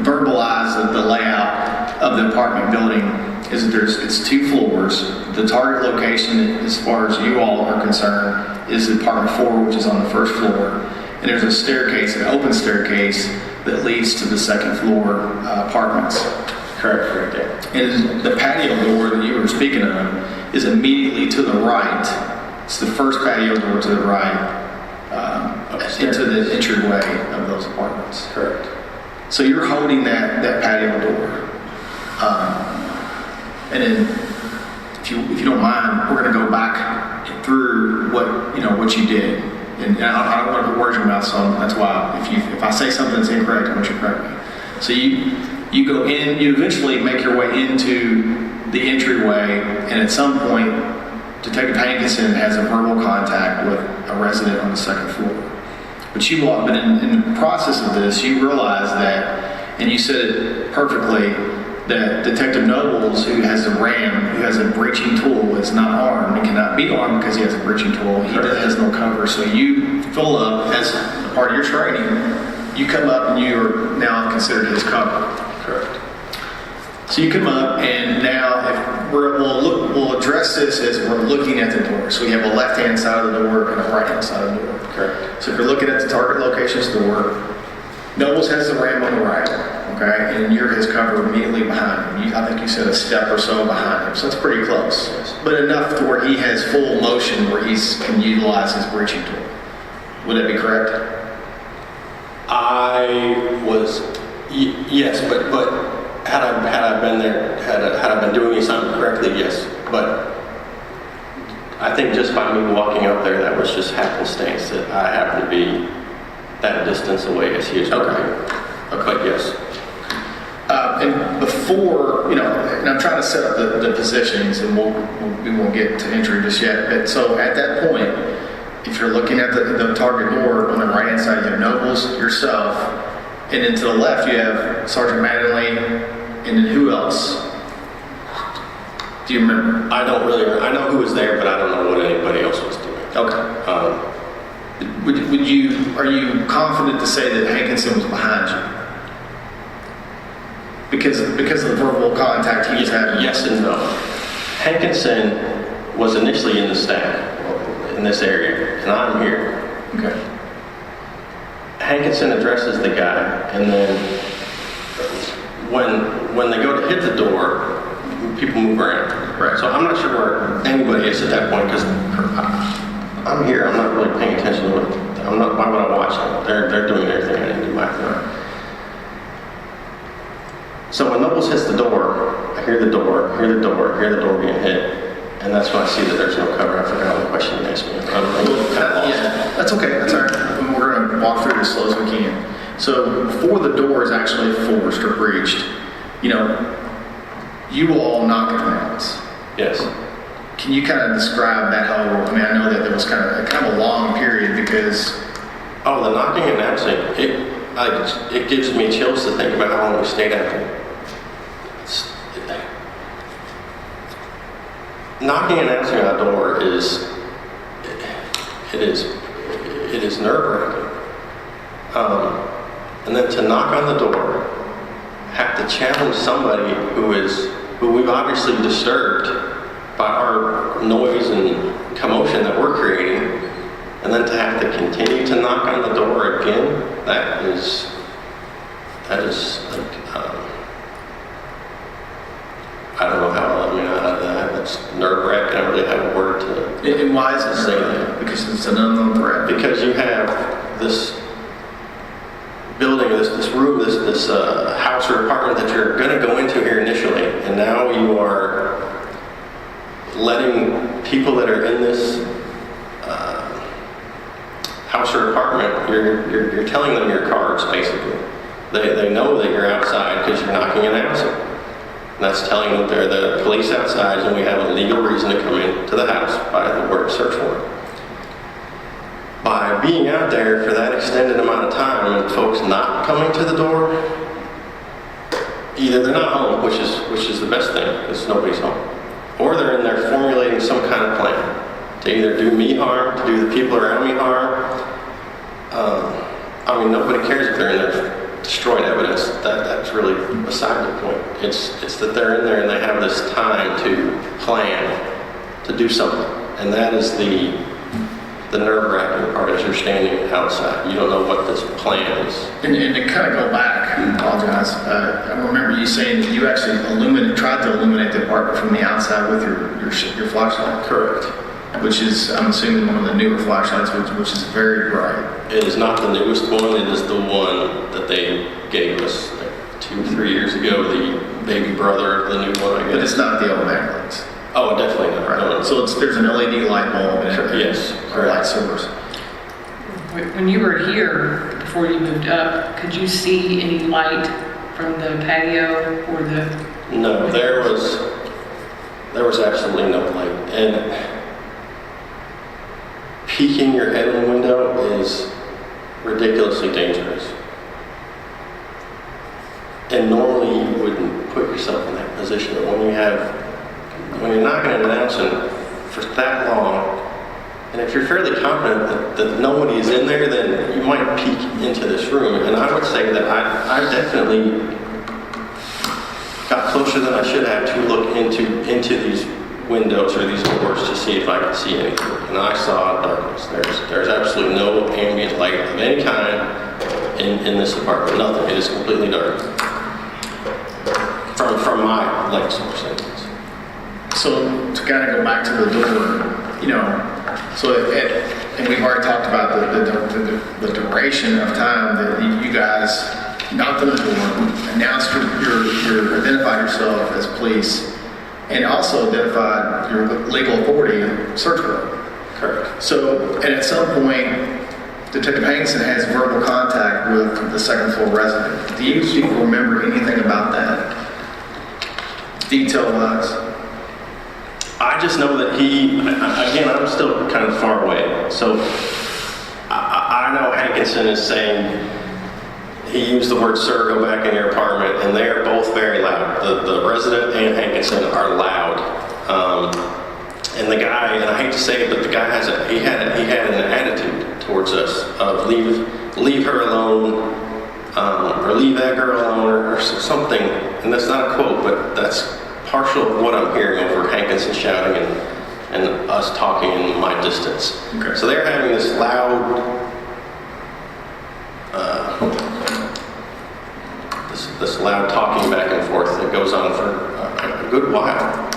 verbalize the layout of the apartment building is that it's 2 floors. The target location, as far as you all are concerned, is apartment 4, which is on the 1st floor, and there's a staircase, an open staircase that leads to the 2nd floor apartments. Correct, right there. And the patio door that you were speaking of is immediately to the right. It's the first patio door to the right into the entryway of those apartments. Correct. So you're holding that patio door. And then, if you don't mind, we're going to go back through what you did. And I don't want to put words in your mouth, so that's why if I say something that's incorrect, I want you to correct me. So you go in, you eventually make your way into the entryway, and at some point, Detective Hankinson has a verbal contact with a resident on the 2nd floor. But in the process of this, you realize that, and you said it perfectly, that Detective Nobles, who has a breaching tool, is not armed and cannot be armed because he has a breaching tool. He has no cover. So you fill up, as a part of your training, you come up and you are now considered his cover. Correct. So you come up, and now we'll address this as we're looking at the door. So we have a left-hand side of the door and a right-hand side of the door. Correct. So if you're looking at the target location's door, Nobles has the ramp on the right, okay, and you're his cover immediately behind him. I think you said a step or so behind him, so it's pretty close. But enough to where he has full motion where he can utilize his breaching tool. Would that be correct? Yes, but had I been there, had I been doing something correctly, yes. But I think just by me walking up there, that was just happenstance that I happened to be that distance away as he is working. Okay. But yes. And before, and I'm trying to set up the positions, and we won't get to entry just yet. But so at that point, if you're looking at the target door on the right-hand side, you have Nobles, yourself, and then to the left, you have Sergeant Mattingly, and then who else? Do you remember? I don't really. I know who was there, but I don't know what anybody else was doing. Okay. Are you confident to say that Hankinson was behind you? Because of the verbal contact he was having? Yes and no. Hankinson was initially in the stack in this area, and I'm here. Okay. Hankinson addresses the guy, and then when they go to hit the door, people move around. Right. So I'm not sure where anybody is at that point, because I'm here, I'm not really paying attention to it. Why would I watch them? They're doing everything I need to do my part. So when Nobles hits the door, I hear the door being hit, and that's when I see that there's no cover. I forgot what question you asked me. I'm kind of lost. Yeah, that's okay, that's all right. We're gonna walk through this as slow as we can. So before the door is actually forced or breached, you know, you will all knock and announce. Yes. Can you kind of describe that whole, I mean, I know that there was kind of a long period because... Oh, the knocking and announcing, it gives me chills to think about how long we stayed out there. Knocking and announcing on a door is nerve-wracking. And then to knock on the door, have to challenge somebody who we've obviously disturbed by our noise and commotion that we're creating, and then to have to continue to knock on the door again, that is like, I don't know how, that's nerve-wracking. I don't really have a word to And why is it say that. Because it's an unknown threat. Because you have this building, this room, this house or apartment that you're going to go into here initially, and now you are letting people that are in this house or apartment, you're telling them your cards, basically. They know that you're outside because you're knocking and announcing. And that's telling them they're the police outside and we have a legal reason to come into the house by the word search warrant. By being out there for that extended amount of time and folks not coming to the door, either they're not home, which is the best thing, because nobody's home, or they're in there formulating some kind of plan to either do me harm, to do the people around me harm. I mean, nobody cares if they're in there destroying evidence. That's really beside the point. It's that they're in there and they have this time to plan, to do something, and that is the nerve-wracking part. Is you're standing outside, you don't know what this plan is. And to kind of go back, I apologize. I remember you saying that you actually tried to illuminate the apartment from the outside with your flashlight. Correct. Which is, I'm assuming, one of the newer flashlights, which is very bright. It is not the newest one. It is the one that they gave us like 2 or 3 years ago. The baby brother of the new one, I guess. But it's not the old magnets. Oh, definitely not. Right. No. So there's an LED light bulb and yes, a light source. When you were here, before you moved up, could you see any light from the patio or the... No, there was absolutely no light. And peeking your head in the window is ridiculously dangerous. And normally you wouldn't put yourself in that position, but when you're knocking and announcing for that long, and if you're fairly confident that nobody is in there, then you might peek into this room. And I would say that I definitely got closer than I should have to look into these windows or these doors to see if I could see anything. And I saw darkness. There's absolutely no ambient light of any kind in this apartment. Nothing. It is completely dark. From my light source anyways. So to kind of go back to the door, you know, and we've already talked about the duration of time that you guys knocked on the door, announced identified yourself as police, and also identified your legal authority, search warrant. Correct. So, and at some point, Detective Hanson has verbal contact with the second floor resident. Do you remember anything about that, detail-wise? I just know that again, I'm still kind of far away. So I know Hankinson is saying, he used the word, "Sir, go back in your apartment," and they are both very loud. The resident and Hankinson are loud. And the guy, and I hate to say it, but the guy he had an attitude towards us of leave her alone, or leave that girl alone, or something. And that's not a quote, but that's partial of what I'm hearing over Hankinson shouting and us talking in my distance. Okay. So they're having this loud, this loud talking back and forth that goes on for a a good while.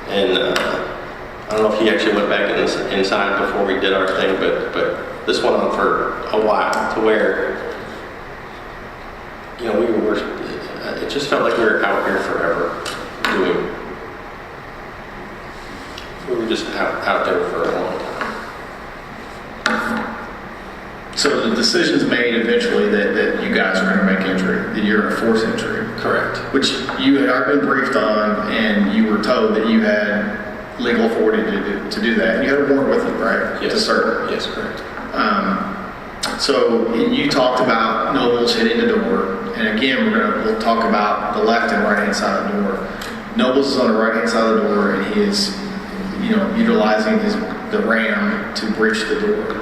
And I don't know if he actually went back inside before we did our thing, but this went on for a while to where, you know, it just felt like we were out here forever we were just out there for a long time. So the decision's made eventually that you guys are going to make entry, that you're going to force entry. Correct. Which you had already been briefed on, and you were told that you had legal authority to do that. You had a warrant with you, right? Yes. To serve. Yes, correct. So you talked about Nobles hitting the door, and again, we'll talk about the left and right hand side of the door. Nobles is on the right hand side of the door, and he is, you know, utilizing the ram to breach the door.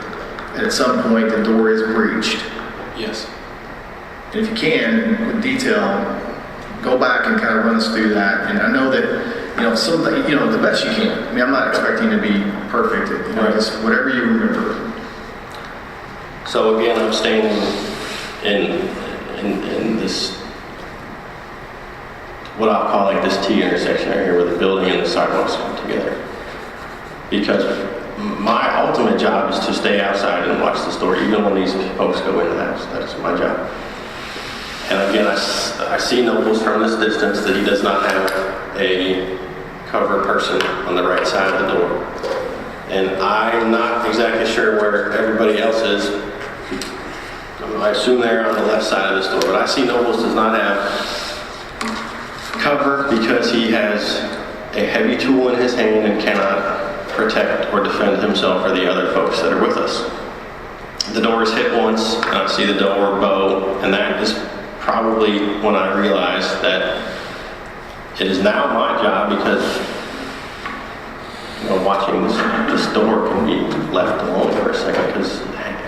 And at some point, the door is breached. Yes. And if you can, with detail, go back and kind of run us through that. And I know that, you know, something, you know, the best you can. I mean, I'm not expecting to be perfect. You know, just whatever you remember. So again, I'm standing in this, what I'll call like this T intersection right here, where the building and the sidewalks come together. Because my ultimate job is to stay outside and watch the store, even when these folks go in the house. That's my job. And again, I see Nobles from this distance that he does not have a covered person on the right side of the door. And I'm not exactly sure where everybody else is. I assume they're on the left side of the store, but I see Nobles does not have cover because he has a heavy tool in his hand and cannot protect or defend himself or the other folks that are with us. The door is hit once, and I see the door bow, and that is probably when I realized that it is now my job, because, you know, watching this door can be left alone for a second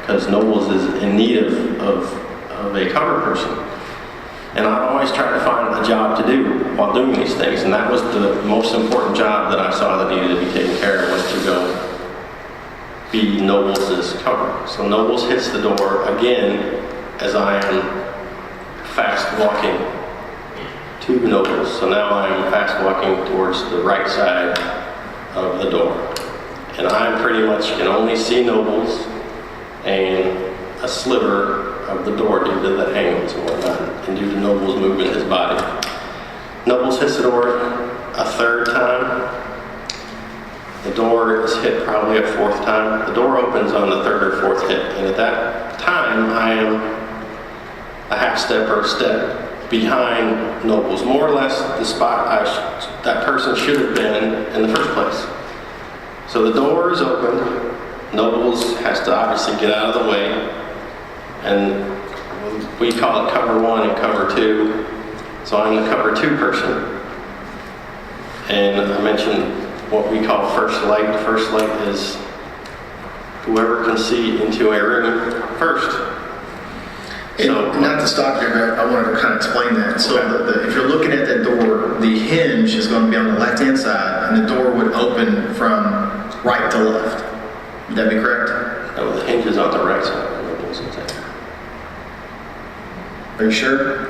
because Nobles is in need of a cover person. And I always try to find a job to do while doing these things, and that was the most important job that I saw that needed to be taken care of, was to go be Nobles' cover. So Nobles hits the door again as I am fast walking to Nobles. So now I'm fast walking towards the right side of the door. And I pretty much can only see Nobles and a sliver of the door due to the angles and whatnot, and due to Nobles moving his body. Nobles hits the door a third time. The door is hit probably a fourth time. The door opens on the third or fourth hit, and at that time I am a half step or a step behind Nobles, more or less the spot that person should have been in the first place. So the door is open. Nobles has to obviously get out of the way, and we call it cover one and cover two. So I'm the cover two person. And I mentioned what we call first light. First light is whoever can see into a room first. So, not to stop you, but I wanted to kind of explain that. So if you're looking at that door, the hinge is going to be on the left-hand side, and the door would open from right to left. Would that be correct? No, the hinge is on the right side. Are you sure?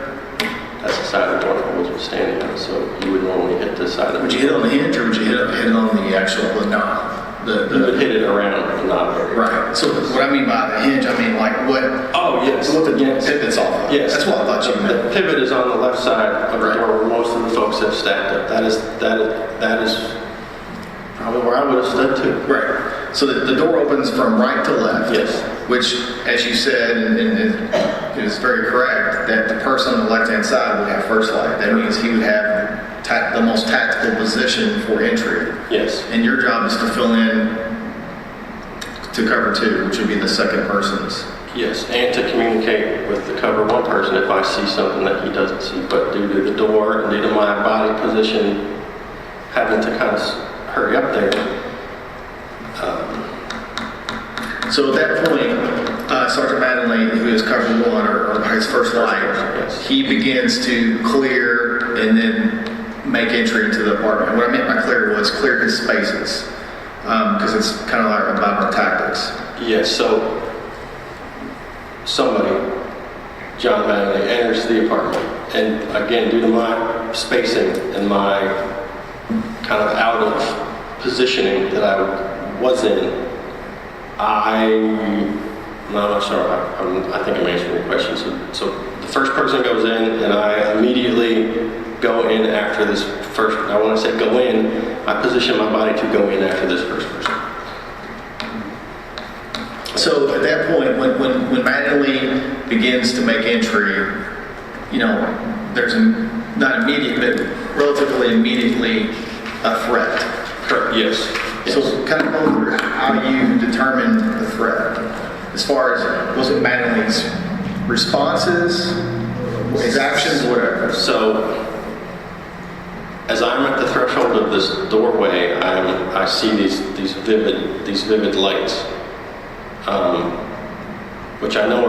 That's the side of the door Nobles was standing on, so you would normally hit this side of it. Would you hit on the hinge, or would you hit it on the actual knob? You would hit it around the knob area. Right. So what I mean by the hinge, I mean like what? Oh, yes. What the pivot's off of. Yes. That's what I thought you meant. The pivot is on the left side of the door where most of the folks have stacked up. That is probably where I would have stood too. Right. So the door opens from right to left. Yes. Which, as you said, and it is very correct, that the person on the left-hand side would have first light. That means he would have the most tactical position for entry. Yes. And your job is to fill in to cover two, which would be the second person's. Yes, and to communicate with the cover one person if I see something that he doesn't see. But due to the door and due to my body position, having to kind of hurry up there. So at that point, Sergeant Mattingly, who is cover one or his first light, yes, he begins to clear and then make entry into the apartment. What I meant by clear was clear his spaces, because it's kind of like about our tactics. Yes, so somebody, John Mattingly, enters the apartment, and again, due to my spacing and my kind of out of positioning that I was in, I'm not sure. I think I'm answering your question. So the first person goes in, and I immediately go in after this first. I want to say go in. I position my body to go in after this first person. So at that point, when Mattingly begins to make entry, you know, there's not immediate, but relatively immediately a threat. Correct. Yes. So kind of go through how you determined the threat. As far as, was it Mattingly's responses, his actions, whatever? So as I'm at the threshold of this doorway, I see these vivid lights, which I know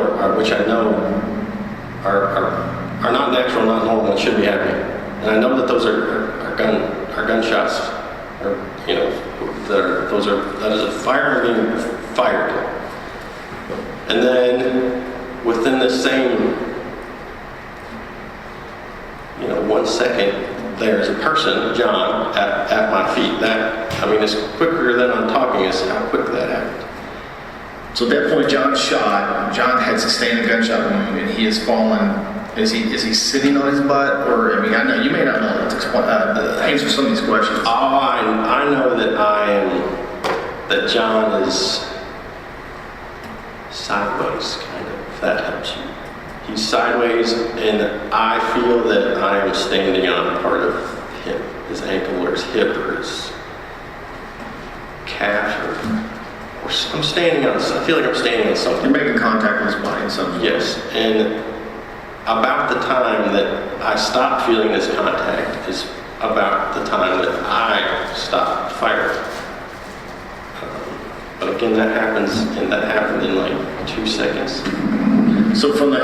are not natural, not normal, and should be happening. And I know that those are gunshots, or you know, that is a firearm being fired. And then within the same 1 second, there's a person, John, at my feet. That, I mean, it's quicker than I'm talking is how quick that happened. So at that point, John's shot. John had sustained a gunshot wound, and he has fallen. Is he sitting on his butt, or I mean, I know you may not know the answer to some of these questions. I know that John is sideways, kind of. If that helps you. He's sideways, and I feel that I am standing on part of his ankle, or his hip, or his calf, or I'm standing on. I feel like I'm standing on something. You're making contact with his body in some way. Yes, and about the time that I stopped feeling this contact is about the time that I stopped firing. But again, that happened in like 2 seconds. So from I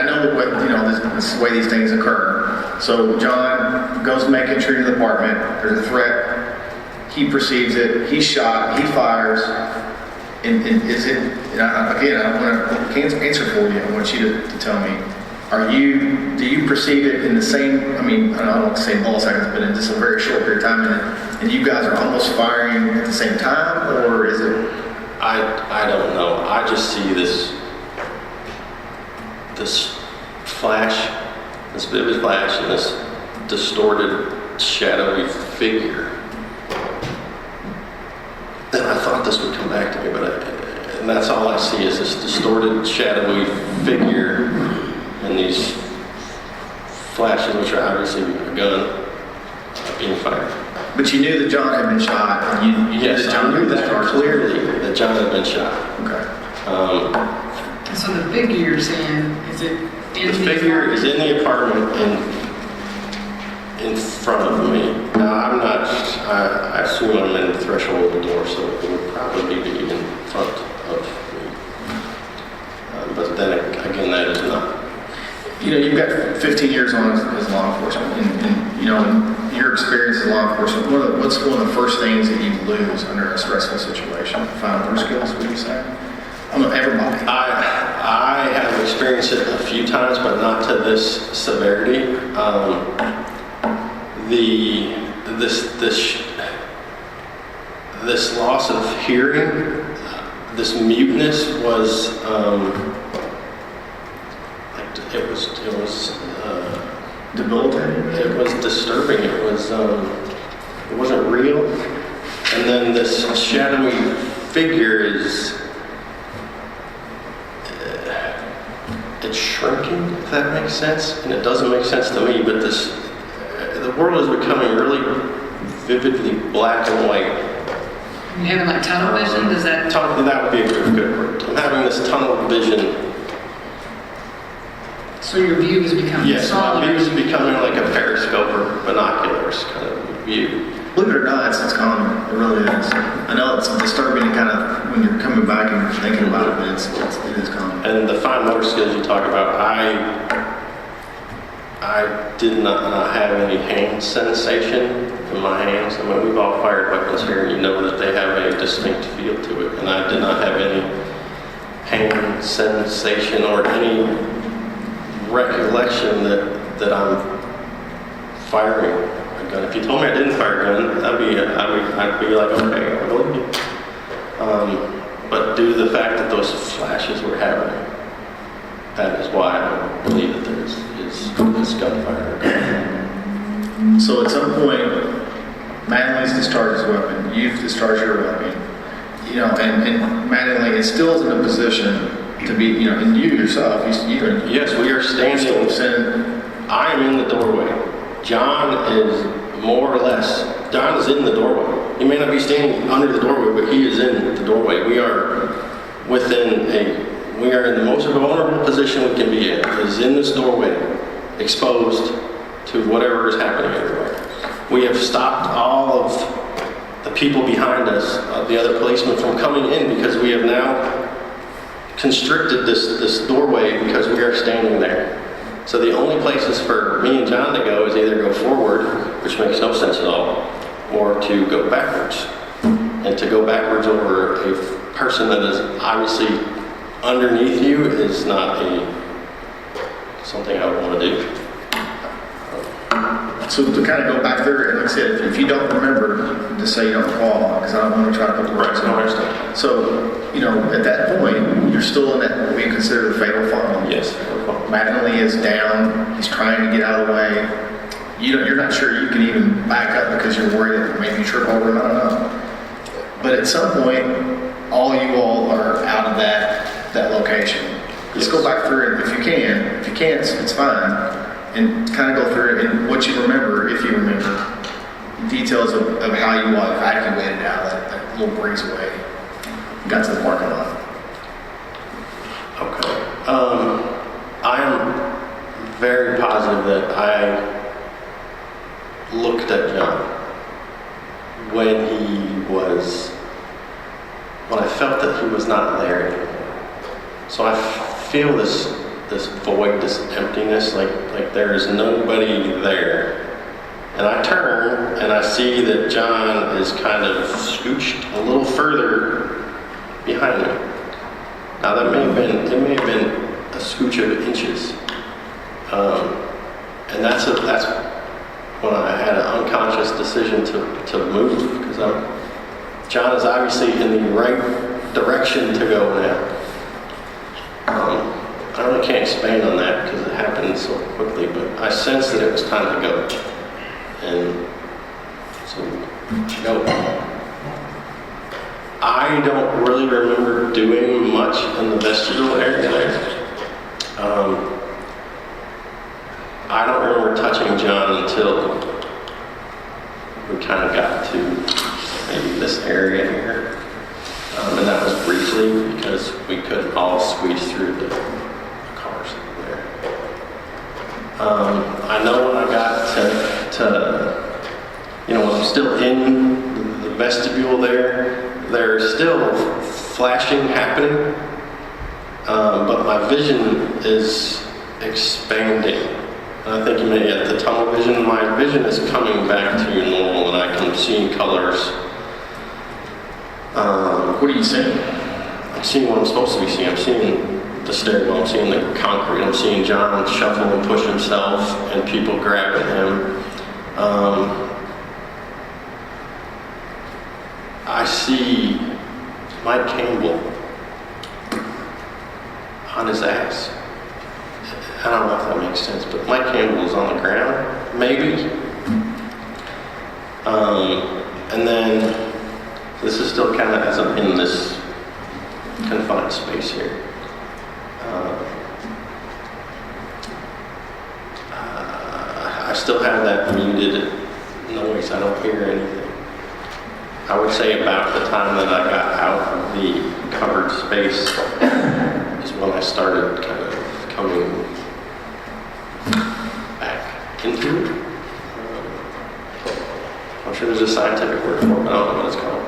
know what, you know, this is the way these things occur. So John goes to make entry to the apartment. There's a threat. He perceives it. He's shot. He fires. And is it? And again, I can't answer for you. I want you to tell me. Do you perceive it in the same? I mean, I don't want to say milliseconds, but in just a very short period of time, and you guys are almost firing at the same time, or is it? I don't know. I just see this flash, this vivid flash, and this distorted, shadowy figure. And I thought this would come back to me, and that's all I see is this distorted, shadowy figure, and these flashes, which are obviously a gun being fired. But you knew that John had been shot. Yes, I knew that clearly, that John had been shot. Okay. So the figure you're seeing, is it in the figure is in the apartment in front of me. Now, I assume I'm in the threshold of the door, so it would probably be in front of me. But then again, that is not. You know, you've got 15 years on as law enforcement, and you know, in your experience as law enforcement, what's one of the first things that you lose under a stressful situation? Fine motor skills, would you say? Everybody. I have experienced it a few times, but not to this severity. This loss of hearing, this muteness was debilitating. It was disturbing. It wasn't real. And then this shadowy figure it's shrinking, if that makes sense. And it doesn't make sense to me, but the world is becoming really vividly black and white. You having like tunnel vision? Does that? That would be a good word. I'm having this tunnel vision. So your view is becoming smaller? Yes, my view is becoming like a periscope or binoculars kind of view. Believe it or not, it's common. It really is. I know it's disturbing and kind of when you're coming back and you're thinking about it, but it is common. And the fine motor skills you talk about, I did not have any hand sensation in my hands. I mean, we've all fired weapons here, and you know that they have a distinct feel to it. And I did not have any hand sensation or any recollection that I'm firing a a gun. If you told me I didn't fire a gun, I'd be like, okay, I believe you. But due to the fact that those flashes were happening, that is why I believe that there is gunfire. So at some point, Mattingly's discharged his weapon, you've discharged your weapon, and Mattingly is still in a position to be, and you yourself, Yes, we are standing. I am in the doorway. John is more or less, John is in the doorway. He may not be standing under the doorway, but he is in the doorway. We are in the most vulnerable position we can be in, is in this doorway, exposed to whatever is happening everywhere. We have stopped all of the people behind us, the other policemen, from coming in because we have now constricted this doorway because we are standing there. So the only places for me and John to go is either go forward, which makes no sense at all, or to go backwards. And to go backwards over a person that is obviously underneath you is not something I would want to do. So to kind of go back there, and like I said, if you don't remember, just say you don't recall, because I don't want to try to put the words in. Right. So, at that point, you're still in that, what we consider the fatal fall. Yes. Mattingly is down, he's trying to get out of the way. You're not sure you can even back up because you're worried that maybe you trip over him, I don't know. But at some point, all you all are out of that location. Let's go back through it if you can. If you can't, it's fine. And kind of go through it and what you remember, if you remember, details of how you all evacuated out of that little breezeway. Got to the parking lot. Okay. I am very positive that I looked at John when I felt that he was not there anymore. So I feel this void, this emptiness, like there is nobody there. And I turn and I see that John is kind of scooched a little further behind me. Now it may have been a scooch of inches. And that's when I had an unconscious decision to move, because John is obviously in the right direction to go now. I really can't expand on that because it happened so quickly, but I sensed that it was time to go. And so, go. I don't really remember doing much in the vestibule area there. I don't remember touching John until we kind of got to maybe this area here. And that was briefly because we couldn't all squeeze through the cars there. I know when I got to when I'm still in the vestibule there's still flashing happening, but my vision is expanding. And I think you may at the tunnel vision, my vision is coming back to normal and I can see colors. What are you seeing? I'm seeing what I'm supposed to be seeing. I'm seeing the stairwell, I'm seeing the concrete, I'm seeing John shuffle and push himself and people grabbing him. I see Mike Campbell on his ass. I don't know if that makes sense, but Mike Campbell is on the ground, maybe. And then this is still kind of as I'm in this confined space here. I still have that muted noise. I don't hear anything. I would say about the time that I got out of the covered space is when I started kind of coming back into it. I'm sure there's a scientific word for it, but I don't know what it's called.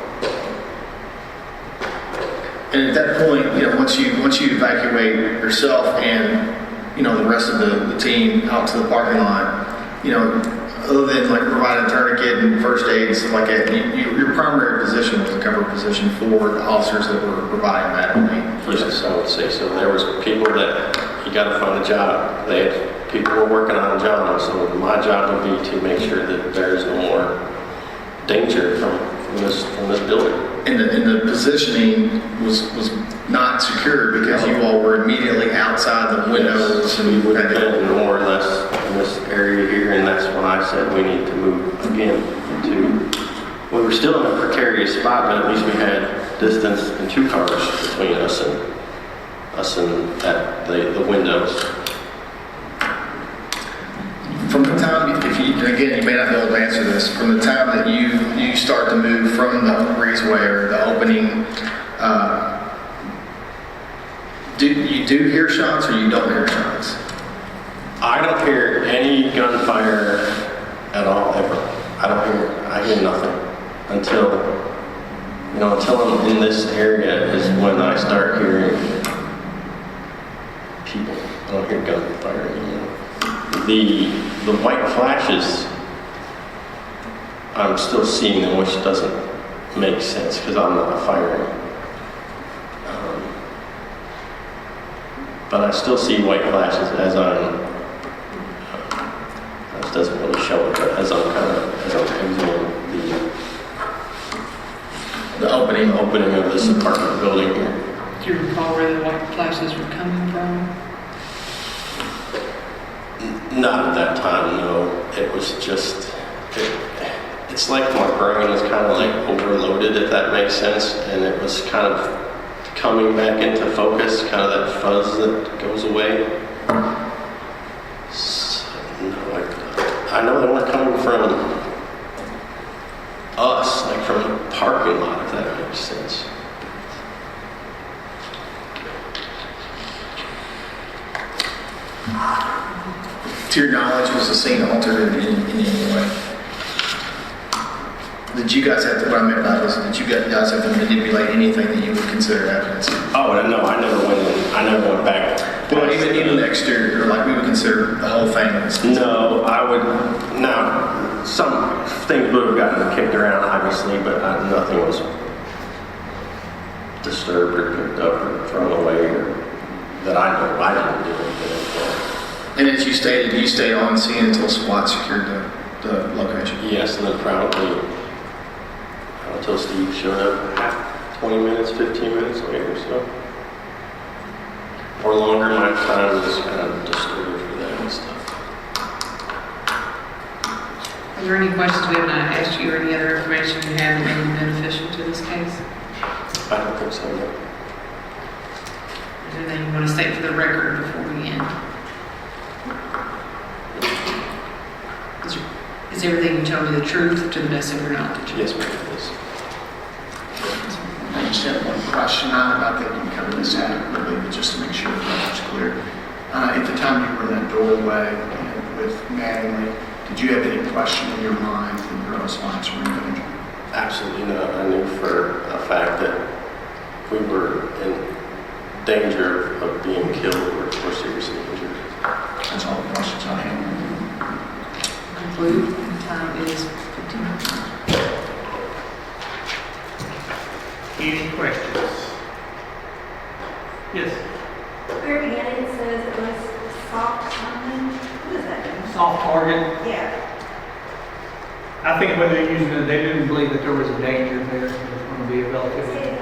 And at that point, once you evacuate yourself and the rest of the team out to the parking lot, other than like providing a tourniquet and first aid and stuff like that, your primary position was the cover position for the officers that were providing that. Yes, I would say so. There was people that you gotta find a job. People were working on John, so my job would be to make sure that there's no more danger from this building. And the positioning was not secure because you all were immediately outside the windows. So we would have been more or less in this area here, and that's when I said we need to move again we were still in a precarious spot, but at least we had distance and 2 cars between us and at the windows. From the time, and again, you may not be able to answer this, from the time that you start to move from the breezeway or the opening, do you hear shots or you don't hear shots? I don't hear any gunfire at all, ever. I hear nothing until I'm in this area is when I start hearing people. I don't hear gunfire anymore. The white flashes, I'm still seeing them, which doesn't make sense because I'm not firing. But I still see white flashes as this doesn't really show it, but as I'm exiting the opening of this apartment building here. Do you recall where the white flashes were coming from? Not at that time, no. It was just, it's like my brain was kind of like overloaded, if that makes sense, and it was kind of coming back into focus, kind of that fuzz that goes away. So, no, I know they weren't coming from us, like from the parking lot, if that makes sense. To your knowledge, was the scene altered in any way? Did you guys have to, what I meant by this, did you guys have to manipulate anything that you would consider evidence? Oh, no, I never went back. Well, even the exterior, like we would consider the whole thing as... No, now, some things would have gotten kicked around, obviously, but nothing was disturbed or picked up or thrown away or that I know. I didn't do anything. And as you stated, you stayed on scene until SWAT secured the location? Yes, and then probably until Steve showed up 20 minutes, 15 minutes later, so. Or longer, my time was kind of disturbed for that and stuff. Are there any questions we have not asked you or any other information you have that may be beneficial to this case? I don't think so, no. Is there anything you want to state for the record before we end? Is everything you told me the truth to the best of your knowledge? Yes, ma'am, please. I just have one question, not about that you covered this adequately, but just to make sure that it's clear. At the time you were in that doorway with Mattingly, did you have any question in your mind that your response were in danger? Absolutely not. I knew for a fact that we were in danger of being killed or seriously injured. That's all the questions I have. Conclude. Time is 15 minutes. Any questions? Yes. Very beginning it says it was soft something. What does that mean? Soft target. Yeah. I think when they're using it, they didn't believe that there was a danger there. It was going to be a relatively.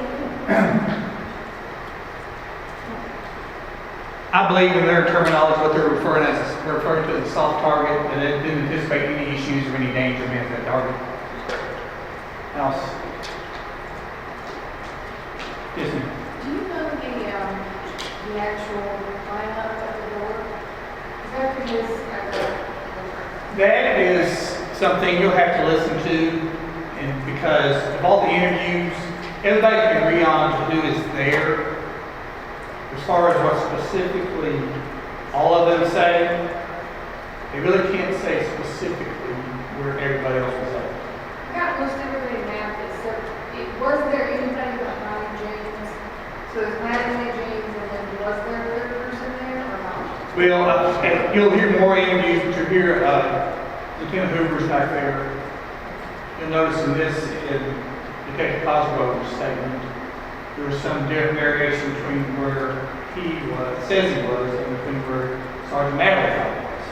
I believe in their terminology, what they're referring to as a soft target, and they didn't anticipate any issues or any danger against that target. House. Yes, ma'am. Do you know the actual lineup at the door? Is that because That is something you'll have to listen to, and because of all the interviews, everybody can agree on who is there. As far as what specifically all of them say, they really can't say specifically where everybody else will say. I got most everybody mapped except was there anybody behind James? So it's Mattingly, James, and then was there another person there or not? Well, you'll hear more interviews, but you'll hear Lieutenant Hoover's back there. You'll notice in this, in Detective Cosgrove's statement, there was some variation between where he was, says he was, and open where Sergeant Madeline was.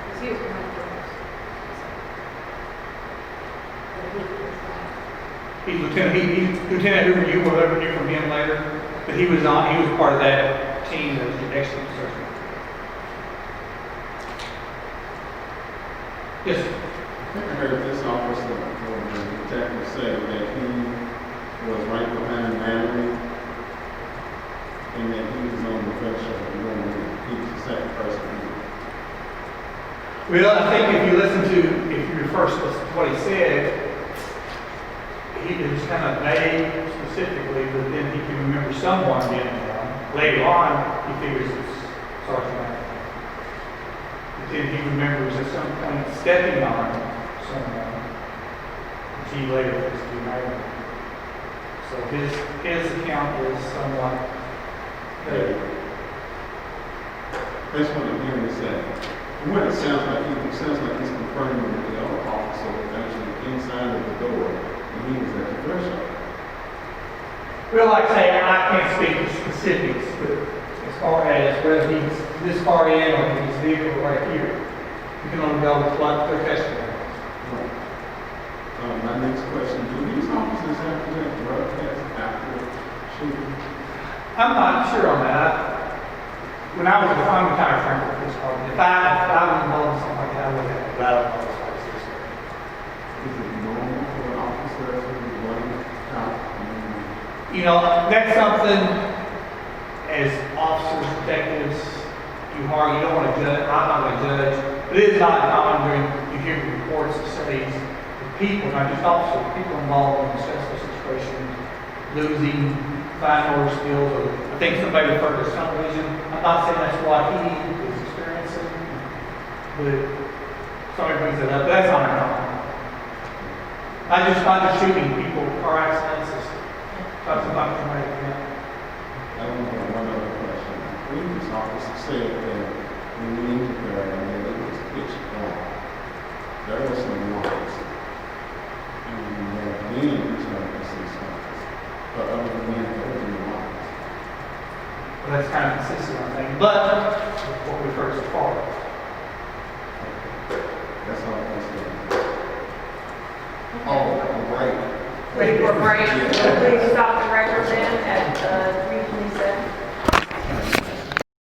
Because he was behind the doors. He's Lieutenant Hoover, you will ever hear from him later, but he was part of that team that was the next to the search. Yes, sir. I think I heard this officer, or the detective say that he was right behind Madeline, and that he was on the threshold, and then he was the second person. well, I think if you first listen to what he said, he was kind of vague specifically, but then he can remember someone getting down. Later on, he figures it's Sergeant Madeline. But then he remembers at some point stepping on someone, which he later was to be Madeline. So his account is somewhat vague. That's what I'm hearing you say. From what it sounds like he's confirming that the other officer was actually inside of the door, and he was at the threshold. Well, like I say, I can't speak to specifics, but as far as whether he's this far in or his vehicle right here, you can only go with what their testimony. My next question, do these officers have to have drug tests after shooting? I'm not sure on that. When I was a farm tire friend with this department, if I was involved in something like that, I would have to go out on those places. Is it normal for an officer to be running out? You know, that's something as officers, detectives, you don't want to judge, I'm not going to judge, but it is not uncommon you hear reports that say the people, not just officers, people involved in stressful situations, losing fine motor skills, or I think somebody referred to tunnel vision. I'm not saying that's what he is experiencing, but somebody brings it up. That's not uncommon. I just find the shooting people, car accidents, talks about traumatic event. I don't know, one other question. Previous officer said that when we entered there, and it was pitch black, there was some lights. And then we started to see something. But other than that, there was no lights. Well, that's kind of consistent, I think, but what we've heard so far. That's all I said. Oh, right. Wait for a break. Please stop the record.